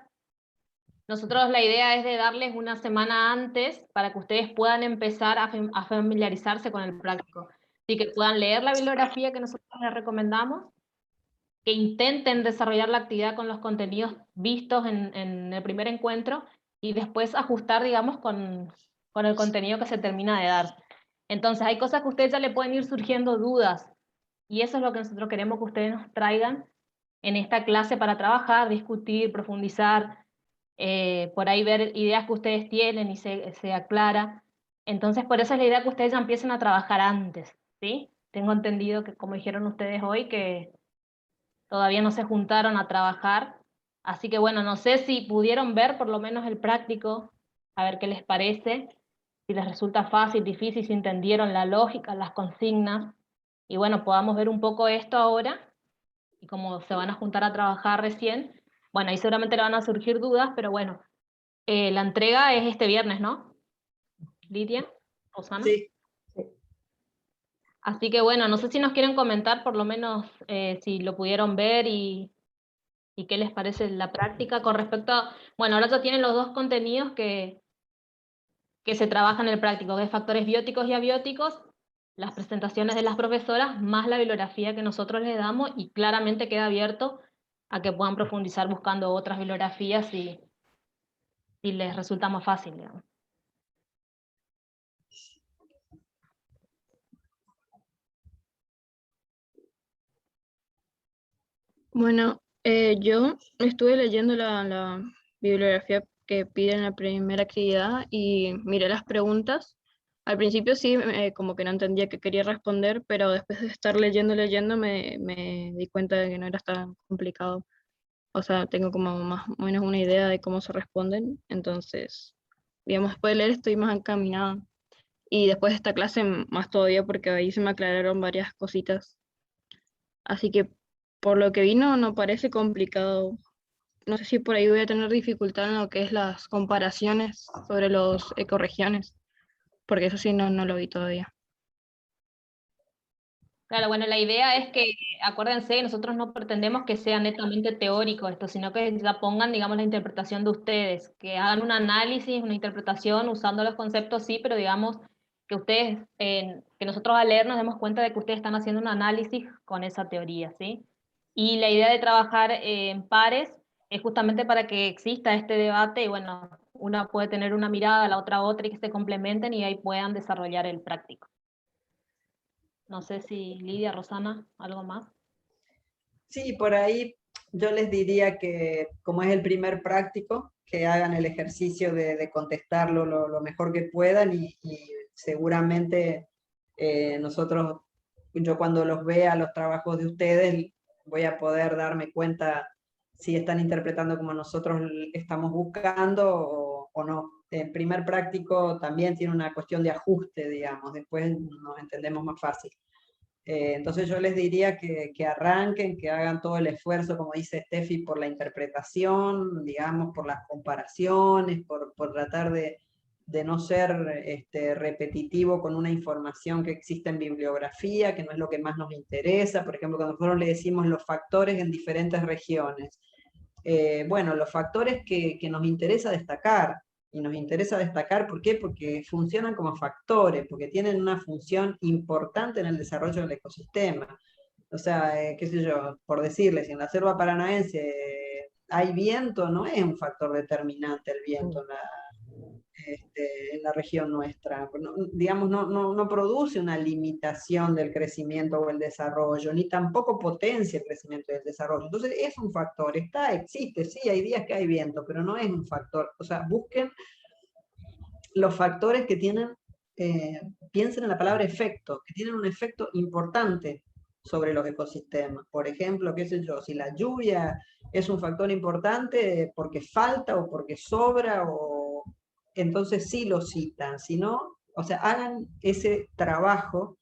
[SPEAKER 3] Nosotros la idea es de darles una semana antes para que ustedes puedan empezar a familiarizarse con el práctico. Así que puedan leer la bibliografía que nosotros les recomendamos, que intenten desarrollar la actividad con los contenidos vistos en el primer encuentro y después ajustar, digamos, con el contenido que se termina de dar. Entonces hay cosas que a ustedes ya le pueden ir surgiendo dudas, y eso es lo que nosotros queremos que ustedes nos traigan en esta clase para trabajar, discutir, profundizar, por ahí ver ideas que ustedes tienen y se aclara. Entonces por eso es la idea que ustedes ya empiecen a trabajar antes, ¿sí? Tengo entendido que, como dijeron ustedes hoy, que todavía no se juntaron a trabajar, así que bueno, no sé si pudieron ver por lo menos el práctico, a ver qué les parece, si les resulta fácil, difícil, si entendieron la lógica, las consignas, y bueno, podamos ver un poco esto ahora, y como se van a juntar a trabajar recién, bueno, ahí seguramente le van a surgir dudas, pero bueno, la entrega es este viernes, ¿no? Lidia, Rosana.
[SPEAKER 2] Sí.
[SPEAKER 3] Así que bueno, no sé si nos quieren comentar por lo menos si lo pudieron ver y qué les parece la práctica con respecto a, bueno, ahora ya tienen los dos contenidos que se trabajan en el práctico, que es factores bióticos y abióticos, las presentaciones de las profesoras, más la bibliografía que nosotros les damos, y claramente queda abierto a que puedan profundizar buscando otras bibliografías si les resulta más fácil, digamos.
[SPEAKER 6] Bueno, yo estuve leyendo la bibliografía que pide en la primera actividad y miré las preguntas. Al principio sí, como que no entendía qué quería responder, pero después de estar leyendo, me di cuenta de que no era tan complicado. O sea, tengo como más o menos una idea de cómo se responden, entonces, digamos, después de leer estoy más encaminada. Y después de esta clase más todavía porque ahí se me aclararon varias cositas. Así que por lo que vino no parece complicado. No sé si por ahí voy a tener dificultad en lo que es las comparaciones sobre los ecorregiones, porque eso sí no lo vi todavía.
[SPEAKER 3] Claro, bueno, la idea es que, acuérdense, nosotros no pretendemos que sea netamente teórico esto, sino que ya pongan, digamos, la interpretación de ustedes, que hagan un análisis, una interpretación usando los conceptos, sí, pero digamos que ustedes, que nosotros al leer nos demos cuenta de que ustedes están haciendo un análisis con esa teoría, ¿sí? Y la idea de trabajar en pares es justamente para que exista este debate y bueno, una puede tener una mirada, la otra y que se complementen y ahí puedan desarrollar el práctico. No sé si Lidia, Rosana, algo más.
[SPEAKER 2] Sí, por ahí yo les diría que como es el primer práctico, que hagan el ejercicio de contestarlo lo mejor que puedan y seguramente nosotros, yo cuando los vea los trabajos de ustedes, voy a poder darme cuenta si están interpretando como nosotros estamos buscando o no. El primer práctico también tiene una cuestión de ajuste, digamos, después nos entendemos más fácil. Entonces yo les diría que arranquen, que hagan todo el esfuerzo, como dice Steffi, por la interpretación, digamos, por las comparaciones, por tratar de no ser repetitivo con una información que existe en bibliografía, que no es lo que más nos interesa. Por ejemplo, cuando nosotros le decimos los factores en diferentes regiones. Bueno, los factores que nos interesa destacar, y nos interesa destacar, ¿por qué? Porque funcionan como factores, porque tienen una función importante en el desarrollo del ecosistema. O sea, qué sé yo, por decirles, si en la selva paranaense hay viento, no es un factor determinante el viento en la región nuestra. No, digamos, no produce una limitación del crecimiento o el desarrollo, ni tampoco potencia el crecimiento y el desarrollo. Entonces es un factor, existe, sí, hay días que hay viento, pero no es un factor. O sea, busquen los factores que tienen, piensen en la palabra efecto, que tienen un efecto importante sobre los ecosistemas. Por ejemplo, qué sé yo, si la lluvia es un factor importante porque falta o porque sobra, o entonces sí lo citan, si no, o sea, hagan ese trabajo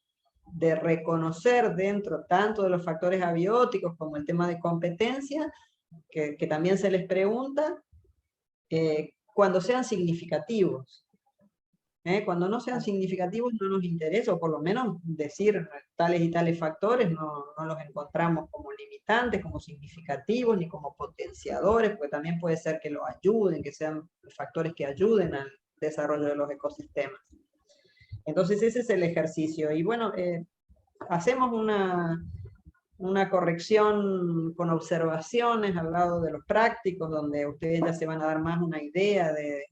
[SPEAKER 2] de reconocer dentro tanto de los factores abióticos como el tema de competencia, que también se les pregunta, cuando sean significativos. Cuando no sean significativos no nos interesa, o por lo menos decir tales y tales factores no los encontramos como limitantes, como significativos, ni como potenciadores, porque también puede ser que lo ayuden, que sean factores que ayuden al desarrollo de los ecosistemas. Entonces ese es el ejercicio. Y bueno, hacemos una corrección con observaciones al lado de los prácticos, donde ustedes ya se van a dar más una idea de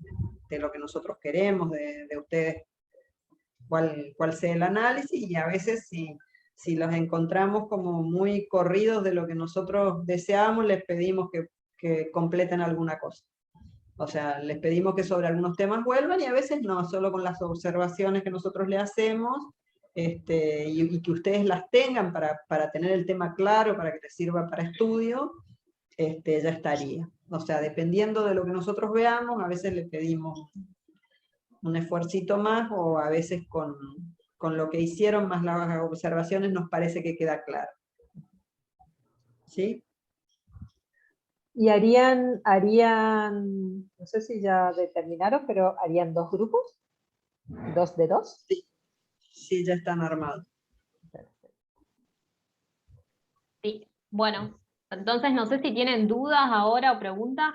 [SPEAKER 2] lo que nosotros queremos, de ustedes cuál sea el análisis, y a veces si los encontramos como muy corridos de lo que nosotros deseamos, les pedimos que completen alguna cosa. O sea, les pedimos que sobre algunos temas vuelvan, y a veces no, solo con las observaciones que nosotros le hacemos, y que ustedes las tengan para tener el tema claro, para que les sirva para estudio, ya estaría. O sea, dependiendo de lo que nosotros veamos, a veces le pedimos un esfuercito más, o a veces con lo que hicieron más las observaciones nos parece que queda claro. ¿Sí?
[SPEAKER 1] Y harían, no sé si ya determinaron, pero harían 2 grupos, 2 de 2.
[SPEAKER 2] Sí, sí, ya están armados.
[SPEAKER 3] Sí, bueno, entonces no sé si tienen dudas ahora o preguntas,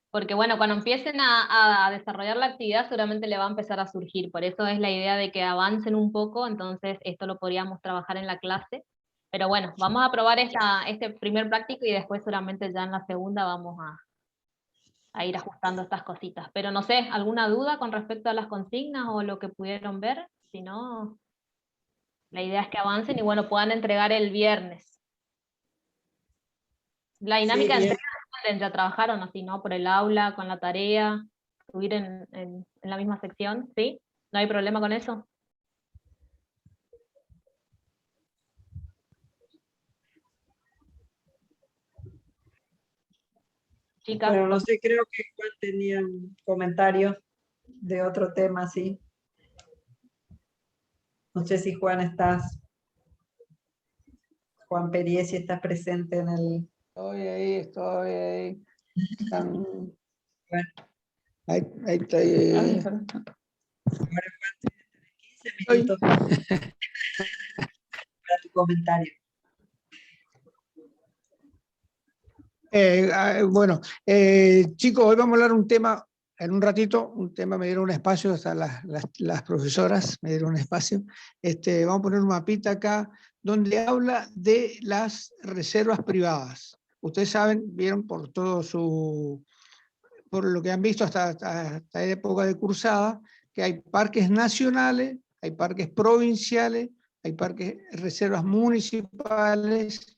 [SPEAKER 3] porque bueno, cuando empiecen a desarrollar la actividad seguramente le va a empezar a surgir, por eso es la idea de que avancen un poco, entonces esto lo podríamos trabajar en la clase, pero bueno, vamos a probar este primer práctico y después seguramente ya en la segunda vamos a ir ajustando estas cositas, pero no sé, ¿alguna duda con respecto a las consignas o lo que pudieron ver? Si no, la idea es que avancen y bueno, puedan entregar el viernes. La dinámica
[SPEAKER 2] Sí,
[SPEAKER 3] de entrega ya trabajaron así, ¿no? Por el aula, con la tarea, subir en la misma sección, ¿sí? ¿No hay problema con eso? Chicas,
[SPEAKER 2] bueno, no sé, creo que Juan tenía un comentario de otro tema, sí. No sé si Juan Juan Periesi está presente en el...
[SPEAKER 7] Estoy ahí.
[SPEAKER 2] Bueno,
[SPEAKER 7] Ahí estoy.
[SPEAKER 2] ahora Juan, 15 minutos para tu comentario.
[SPEAKER 7] Bueno, chicos, hoy vamos a hablar un tema, en un ratito, un tema, me dieron un espacio, hasta las profesoras me dieron un espacio. Vamos a poner un mapita acá, donde habla de las reservas privadas. Ustedes saben, vieron por lo que han visto hasta época de cursada, que hay parques nacionales, hay parques provinciales, hay parques, reservas municipales,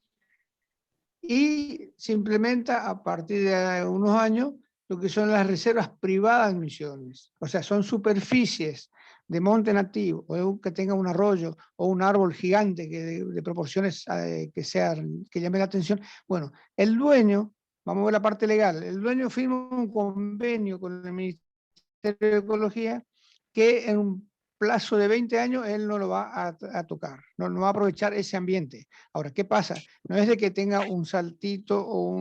[SPEAKER 7] y se implementa a partir de unos años lo que son las reservas privadas de Misiones. O sea, son superficies de monte nativo, o que tenga un arroyo o un árbol gigante de proporciones que llame la atención. Bueno, el dueño, vamos a ver la parte legal, el dueño firma un convenio con el Ministerio de Ecología que en un plazo de 20 años él no lo va a tocar, no va a aprovechar ese ambiente. Ahora, ¿qué pasa? No es de que tenga un saltito o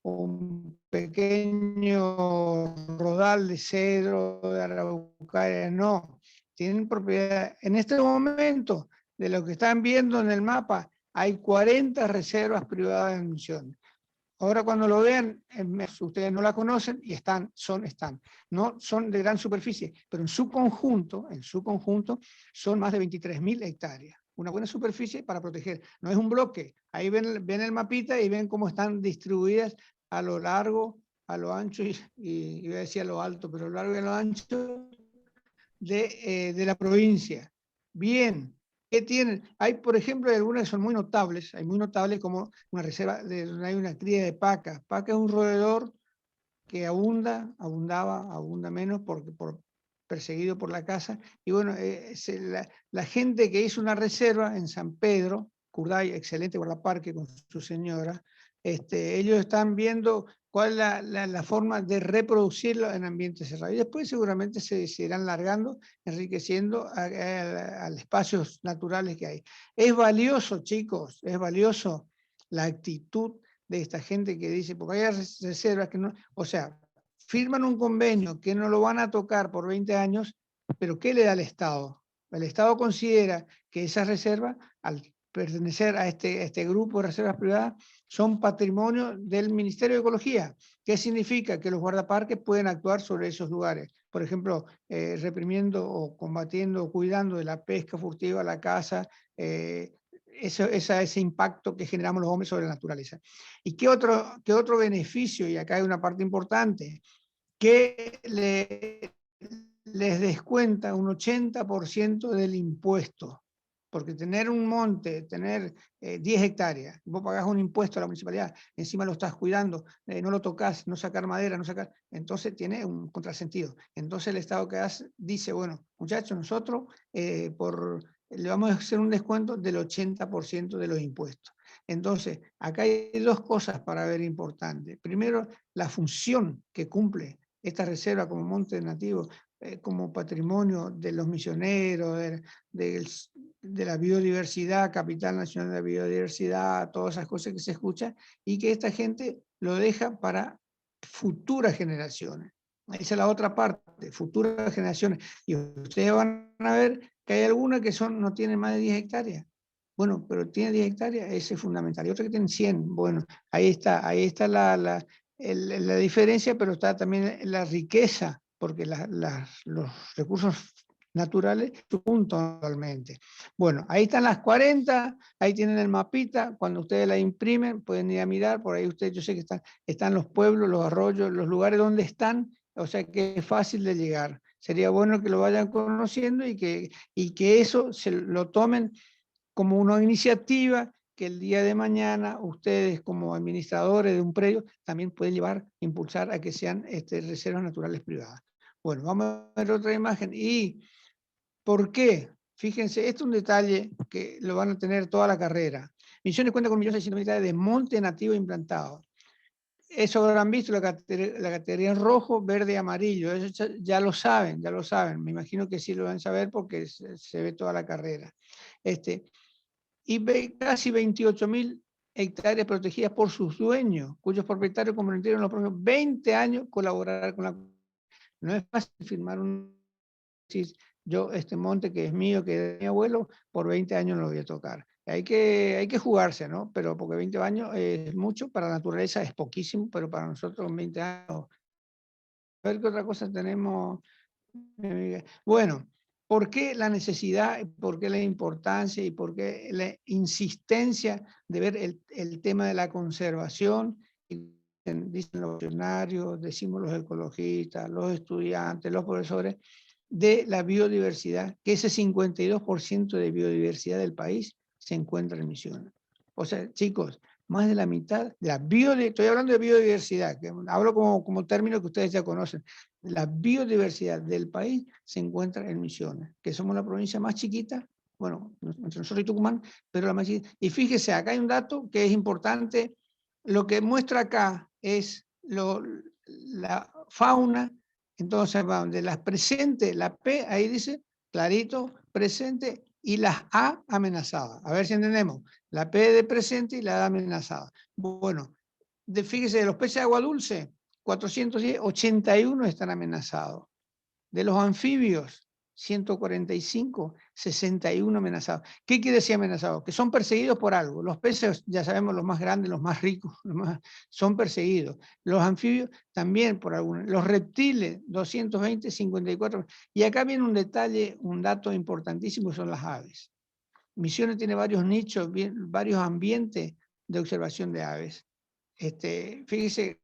[SPEAKER 7] un pequeño rodal de cedro, de araucaria, no. Tienen propiedad. En este momento, de lo que están viendo en el mapa, hay 40 reservas privadas de Misiones. Ahora cuando lo vean, ustedes no la conocen y no son de gran superficie, pero en su conjunto son más de 23.000 hectáreas. Una buena superficie para proteger. No es un bloque. Ahí ven el mapita y ven cómo están distribuidas a lo largo, a lo ancho y iba a decir a lo alto, pero a lo largo y a lo ancho de la provincia. Bien. ¿Qué tienen? Hay, por ejemplo, algunas que son muy notables, hay muy notables como una reserva donde hay una cría de paca. Paca es un roedor que abunda menos perseguido por la caza. Y bueno, la gente que hizo una reserva en San Pedro, Curday, excelente guardaparque con su señora, ellos están viendo cuál es la forma de reproducirlo en ambientes cerrados. Y después seguramente se irán largando, enriqueciendo a espacios naturales que hay. Es valioso, chicos, es valioso la actitud de esta gente que dice, porque hay reservas que no, o sea, firman un convenio que no lo van a tocar por 20 años, pero ¿qué le da al Estado? El Estado considera que esas reservas, al pertenecer a este grupo de reservas privadas, son patrimonio del Ministerio de Ecología. ¿Qué significa? Que los guardaparques pueden actuar sobre esos lugares. Por ejemplo, reprimiendo o combatiendo o cuidando de la pesca furtiva, la caza, ese impacto que generamos los hombres sobre la naturaleza. ¿Y qué otro beneficio? Y acá hay una parte importante, que les descuenta un 80% del impuesto. Porque tener un monte, tener 10 hectáreas, vos pagás un impuesto a la municipalidad, encima lo estás cuidando, no lo tocas, no sacar madera, no sacar, entonces tiene un contrasentido. Entonces el Estado que hace, dice, bueno, muchachos, nosotros le vamos a hacer un descuento del 80% de los impuestos. Entonces, acá hay dos cosas para ver importantes. Primero, la función que cumple esta reserva como monte nativo, como patrimonio de los misioneros, de la biodiversidad, Capital Nacional de la Biodiversidad, todas esas cosas que se escuchan, y que esta gente lo deja para futuras generaciones. Esa es la otra parte, futuras generaciones. Y ustedes van a ver que hay algunas que no tienen más de 10 hectáreas. Bueno, pero tiene 10 hectáreas, ese es fundamental. Y otras que tienen 100. Bueno, ahí está la diferencia, pero está también la riqueza, porque los recursos naturales supuntan totalmente. Bueno, ahí están las 40, ahí tienen el mapita, cuando ustedes la imprimen pueden ir a mirar, por ahí ustedes, yo sé que están los pueblos, los arroyos, los lugares donde están, o sea que es fácil de llegar. Sería bueno que lo vayan conociendo y que eso se lo tomen como una iniciativa que el día de mañana ustedes como administradores de un predio también pueden impulsar a que sean reservas naturales privadas. Bueno, vamos a ver otra imagen. ¿Y por qué? Fíjense, este es un detalle que lo van a tener toda la carrera. Misiones cuenta con 1.600.000 hectáreas de monte nativo implantado. Eso habrán visto la categoría en rojo, verde y amarillo. Eso ya lo saben, ya lo saben. Me imagino que sí lo van a saber porque se ve toda la carrera. Y casi 28.000 hectáreas protegidas por sus dueños, cuyos propietarios comprometieron en los próximos 20 años colaborar con la... No es fácil firmar yo este monte que es mío, que es de mi abuelo, por 20 años no lo voy a tocar. Hay que jugarse, ¿no? Pero porque 20 años es mucho, para la naturaleza es poquísimo, pero para nosotros 20 años... A ver qué otra cosa tenemos. Bueno, ¿por qué la necesidad, por qué la importancia y por qué la insistencia de ver el tema de la conservación? Dicen los funcionarios, decimos los ecologistas, los estudiantes, los profesores, de la biodiversidad, que ese 52% de biodiversidad del país se encuentra en Misiones. O sea, chicos, más de la mitad de la biodiversidad, estoy hablando de biodiversidad, que hablo como término que ustedes ya conocen, la biodiversidad del país se encuentra en Misiones, que somos la provincia más chiquita, bueno, nosotros y Tucumán, pero la más chiquita. Y fíjese, acá hay un dato que es importante, lo que muestra acá es la fauna, entonces vamos de las presentes, la P, ahí dice, clarito, presente, y las A amenazadas. A ver si entendemos. La P de presente y la A amenazada. Bueno, fíjese, de los peces de agua dulce, 410, 81 están amenazados. De los anfibios, 145, 61 amenazados. ¿Qué quiere decir amenazados? Que son perseguidos por algo. Los peces, ya sabemos, los más grandes, los más ricos, son perseguidos. Los anfibios también por algunos. Los reptiles, 220, 54. Y acá viene un detalle, un dato importantísimo, son las aves. Misiones tiene varios nichos, varios ambientes de observación de aves. Fíjese,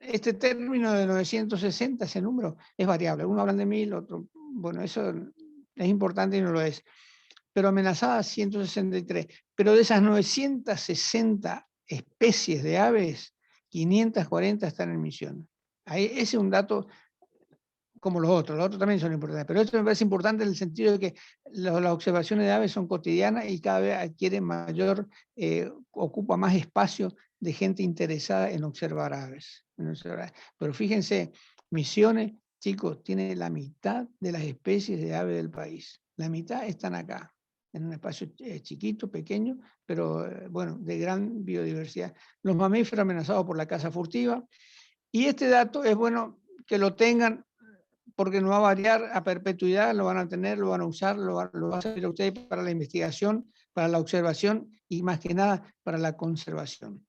[SPEAKER 7] este término de 960, ese número, es variable. Algunos hablan de 1000, otros, bueno, eso es importante y no lo es. Pero amenazadas 163. Pero de esas 960 especies de aves, 540 están en Misiones. Ese es un dato como los otros también son importantes, pero esto me parece importante en el sentido de que las observaciones de aves son cotidianas y cada vez adquieren ocupa más espacio de gente interesada en observar aves. Pero fíjense, Misiones, chicos, tiene la mitad de las especies de aves del país. La mitad están acá, en un espacio chiquito, pequeño, pero bueno, de gran biodiversidad. Los mamíferos amenazados por la caza furtiva. Y este dato es bueno que lo tengan, porque no va a variar a perpetuidad, lo van a tener, lo van a usar, lo va a hacer ustedes para la investigación, para la observación y más que nada para la conservación.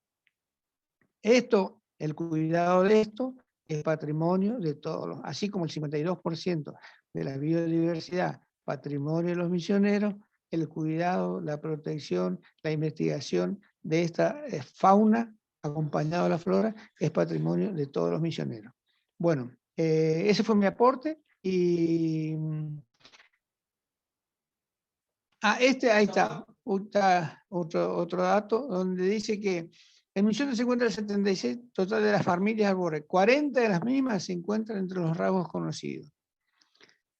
[SPEAKER 7] Esto, el cuidado de esto, es patrimonio de todos, así como el 52% de la biodiversidad, patrimonio de los misioneros, el cuidado, la protección, la investigación de esta fauna, acompañado de la flora, es patrimonio de todos los misioneros. Bueno, ese fue mi aporte Y ahí está otro dato, donde dice que en Misiones se encuentra el 76 total de las familias arbóreas, 40 de las mismas se encuentran entre los rasgos conocidos.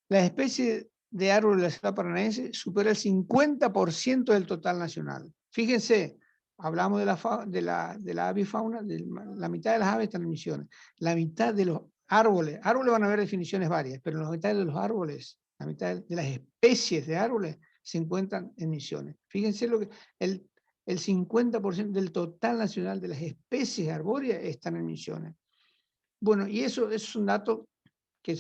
[SPEAKER 7] Las especies de árboles de la selva paranaense supera el 50% del total nacional. Fíjense, hablamos de la avifauna, la mitad de las aves están en Misiones, la mitad de los árboles van a haber definiciones varias, pero la mitad de los árboles, la mitad de las especies de árboles se encuentran en Misiones. Fíjense lo que el 50% del total nacional de las especies arbóreas están en Misiones. Bueno, y eso es un dato que no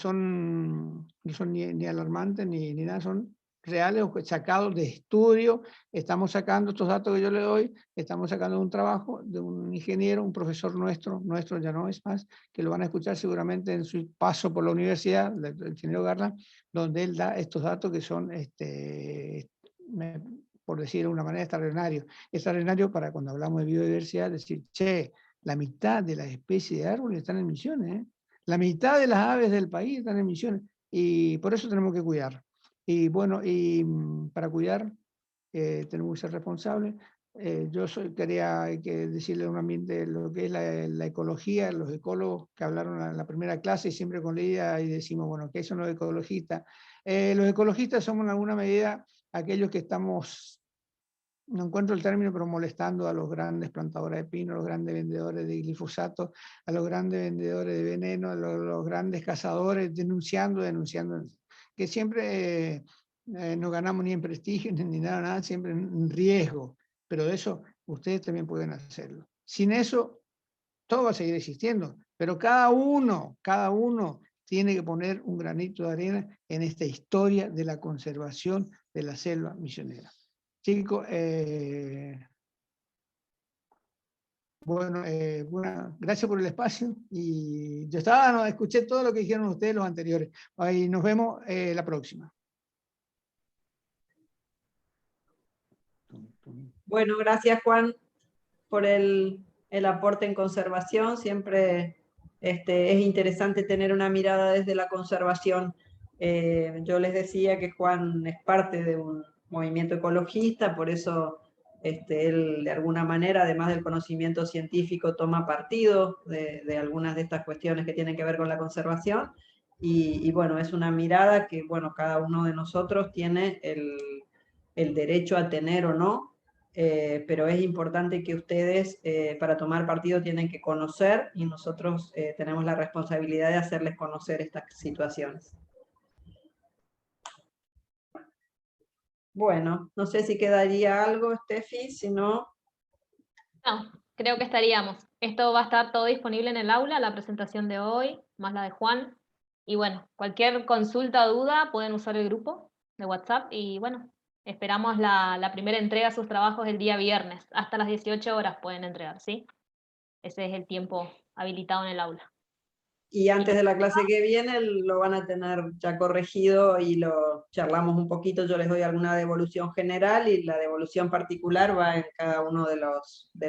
[SPEAKER 7] son ni alarmantes ni nada, son reales o sacados de estudio. Estamos sacando estos datos que yo le doy, estamos sacando un trabajo de un ingeniero, un profesor nuestro ya no es más, que lo van a escuchar seguramente en su paso por la universidad, el ingeniero Garland, donde él da estos datos que son, por decir de una manera, extraordinarios. Extraordinario para cuando hablamos de biodiversidad, decir, che, la mitad de las especies de árboles están en Misiones, ¿eh? La mitad de las aves del país están en Misiones y por eso tenemos que cuidar. Y bueno, para cuidar tenemos que ser responsables. Yo quería decirle un ambiente lo que es la ecología, los ecólogos que hablaron en la primera clase, siempre con Lidia y decimos, bueno, ¿qué son los ecologistas? Los ecologistas somos en alguna medida aquellos que estamos, no encuentro el término, pero molestando a los grandes plantadores de pino, a los grandes vendedores de glifosato, a los grandes vendedores de veneno, a los grandes cazadores, denunciando, que siempre no ganamos ni en prestigio ni nada, siempre en riesgo, pero de eso ustedes también pueden hacerlo. Sin eso, todo va a seguir existiendo, pero cada uno tiene que poner un granito de arena en esta historia de la conservación de la selva misionera. Chicos, bueno, gracias por el espacio y yo escuché todo lo que dijeron ustedes los anteriores. Ahí nos vemos la próxima.
[SPEAKER 2] Bueno, gracias Juan por el aporte en conservación. Siempre es interesante tener una mirada desde la conservación. Yo les decía que Juan es parte de un movimiento ecologista, por eso él de alguna manera, además del conocimiento científico, toma partido de algunas de estas cuestiones que tienen que ver con la conservación. Y bueno, es una mirada que bueno, cada uno de nosotros tiene el derecho a tener o no, pero es importante que ustedes para tomar partido tienen que conocer y nosotros tenemos la responsabilidad de hacerles conocer estas situaciones. Bueno, no sé si quedaría algo, Steffi, si no...
[SPEAKER 3] No, creo que estaríamos. Esto va a estar todo disponible en el aula, la presentación de hoy, más la de Juan. Y bueno, cualquier consulta o duda pueden usar el grupo de WhatsApp y bueno, esperamos la primera entrega de sus trabajos el día viernes. Hasta las 18 horas pueden entregar, ¿sí? Ese es el tiempo habilitado en el aula.
[SPEAKER 2] Y antes de la clase que viene lo van a tener ya corregido y lo charlamos un poquito, yo les doy alguna devolución general y la devolución particular va en cada uno de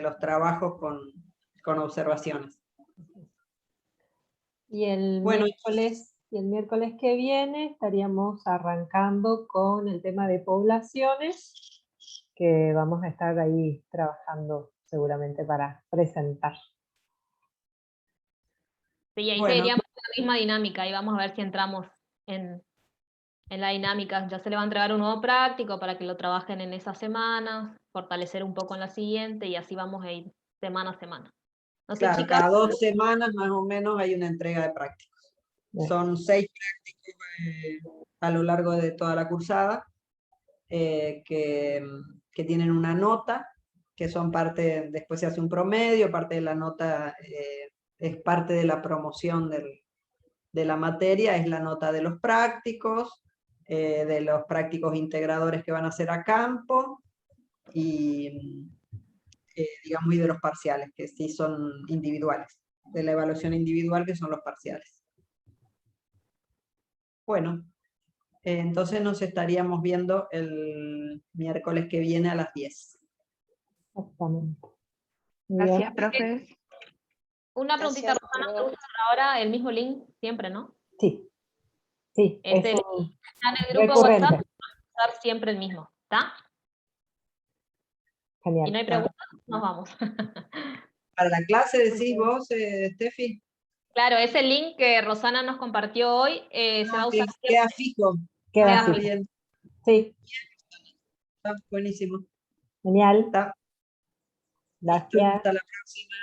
[SPEAKER 2] los trabajos con observaciones.
[SPEAKER 1] Y el miércoles que viene estaríamos arrancando con el tema de poblaciones, que vamos a estar ahí trabajando seguramente para presentar.
[SPEAKER 3] Sí, ahí
[SPEAKER 2] Bueno.
[SPEAKER 3] seguiríamos la misma dinámica y vamos a ver si entramos en la dinámica. Ya se le va a entregar un nuevo práctico para que lo trabajen en esa semana, fortalecer un poco en la siguiente y así vamos a ir semana a semana. No sé,
[SPEAKER 2] Claro,
[SPEAKER 3] chicas.
[SPEAKER 2] cada 2 semanas más o menos hay una entrega de prácticos.
[SPEAKER 1] Bien.
[SPEAKER 2] Son 6 prácticos a lo largo de toda la cursada que tienen una nota, que son parte, después se hace un promedio, parte de la nota es parte de la promoción de la materia, es la nota de los prácticos integradores que van a hacer a campo, y digamos, y de los parciales, que sí son individuales, de la evaluación individual, que son los parciales. Bueno, entonces nos estaríamos viendo el miércoles que viene a las 10.
[SPEAKER 1] Exactamente.
[SPEAKER 6] Gracias, profe.
[SPEAKER 3] Una preguntita,
[SPEAKER 2] Gracias.
[SPEAKER 3] Rosana, ¿se usa ahora el mismo link siempre, no?
[SPEAKER 1] Sí. Sí,
[SPEAKER 3] Este
[SPEAKER 1] es
[SPEAKER 3] link
[SPEAKER 1] un
[SPEAKER 3] está en el grupo WhatsApp,
[SPEAKER 1] recurrente.
[SPEAKER 3] va a usar siempre el mismo, ¿está? Si
[SPEAKER 1] Genial.
[SPEAKER 3] no hay preguntas, nos vamos.
[SPEAKER 2] Para la clase decís vos, Steffi.
[SPEAKER 3] Claro, ese link que Rosana nos compartió hoy se va a
[SPEAKER 2] Ok,
[SPEAKER 3] usar
[SPEAKER 2] queda
[SPEAKER 3] siempre.
[SPEAKER 2] fijo.
[SPEAKER 1] Queda
[SPEAKER 3] Queda
[SPEAKER 1] así.
[SPEAKER 3] fijo.
[SPEAKER 2] Bien,
[SPEAKER 1] Sí,
[SPEAKER 2] está buenísimo.
[SPEAKER 1] genial.
[SPEAKER 2] Está listo,
[SPEAKER 1] Gracias.
[SPEAKER 2] hasta la próxima.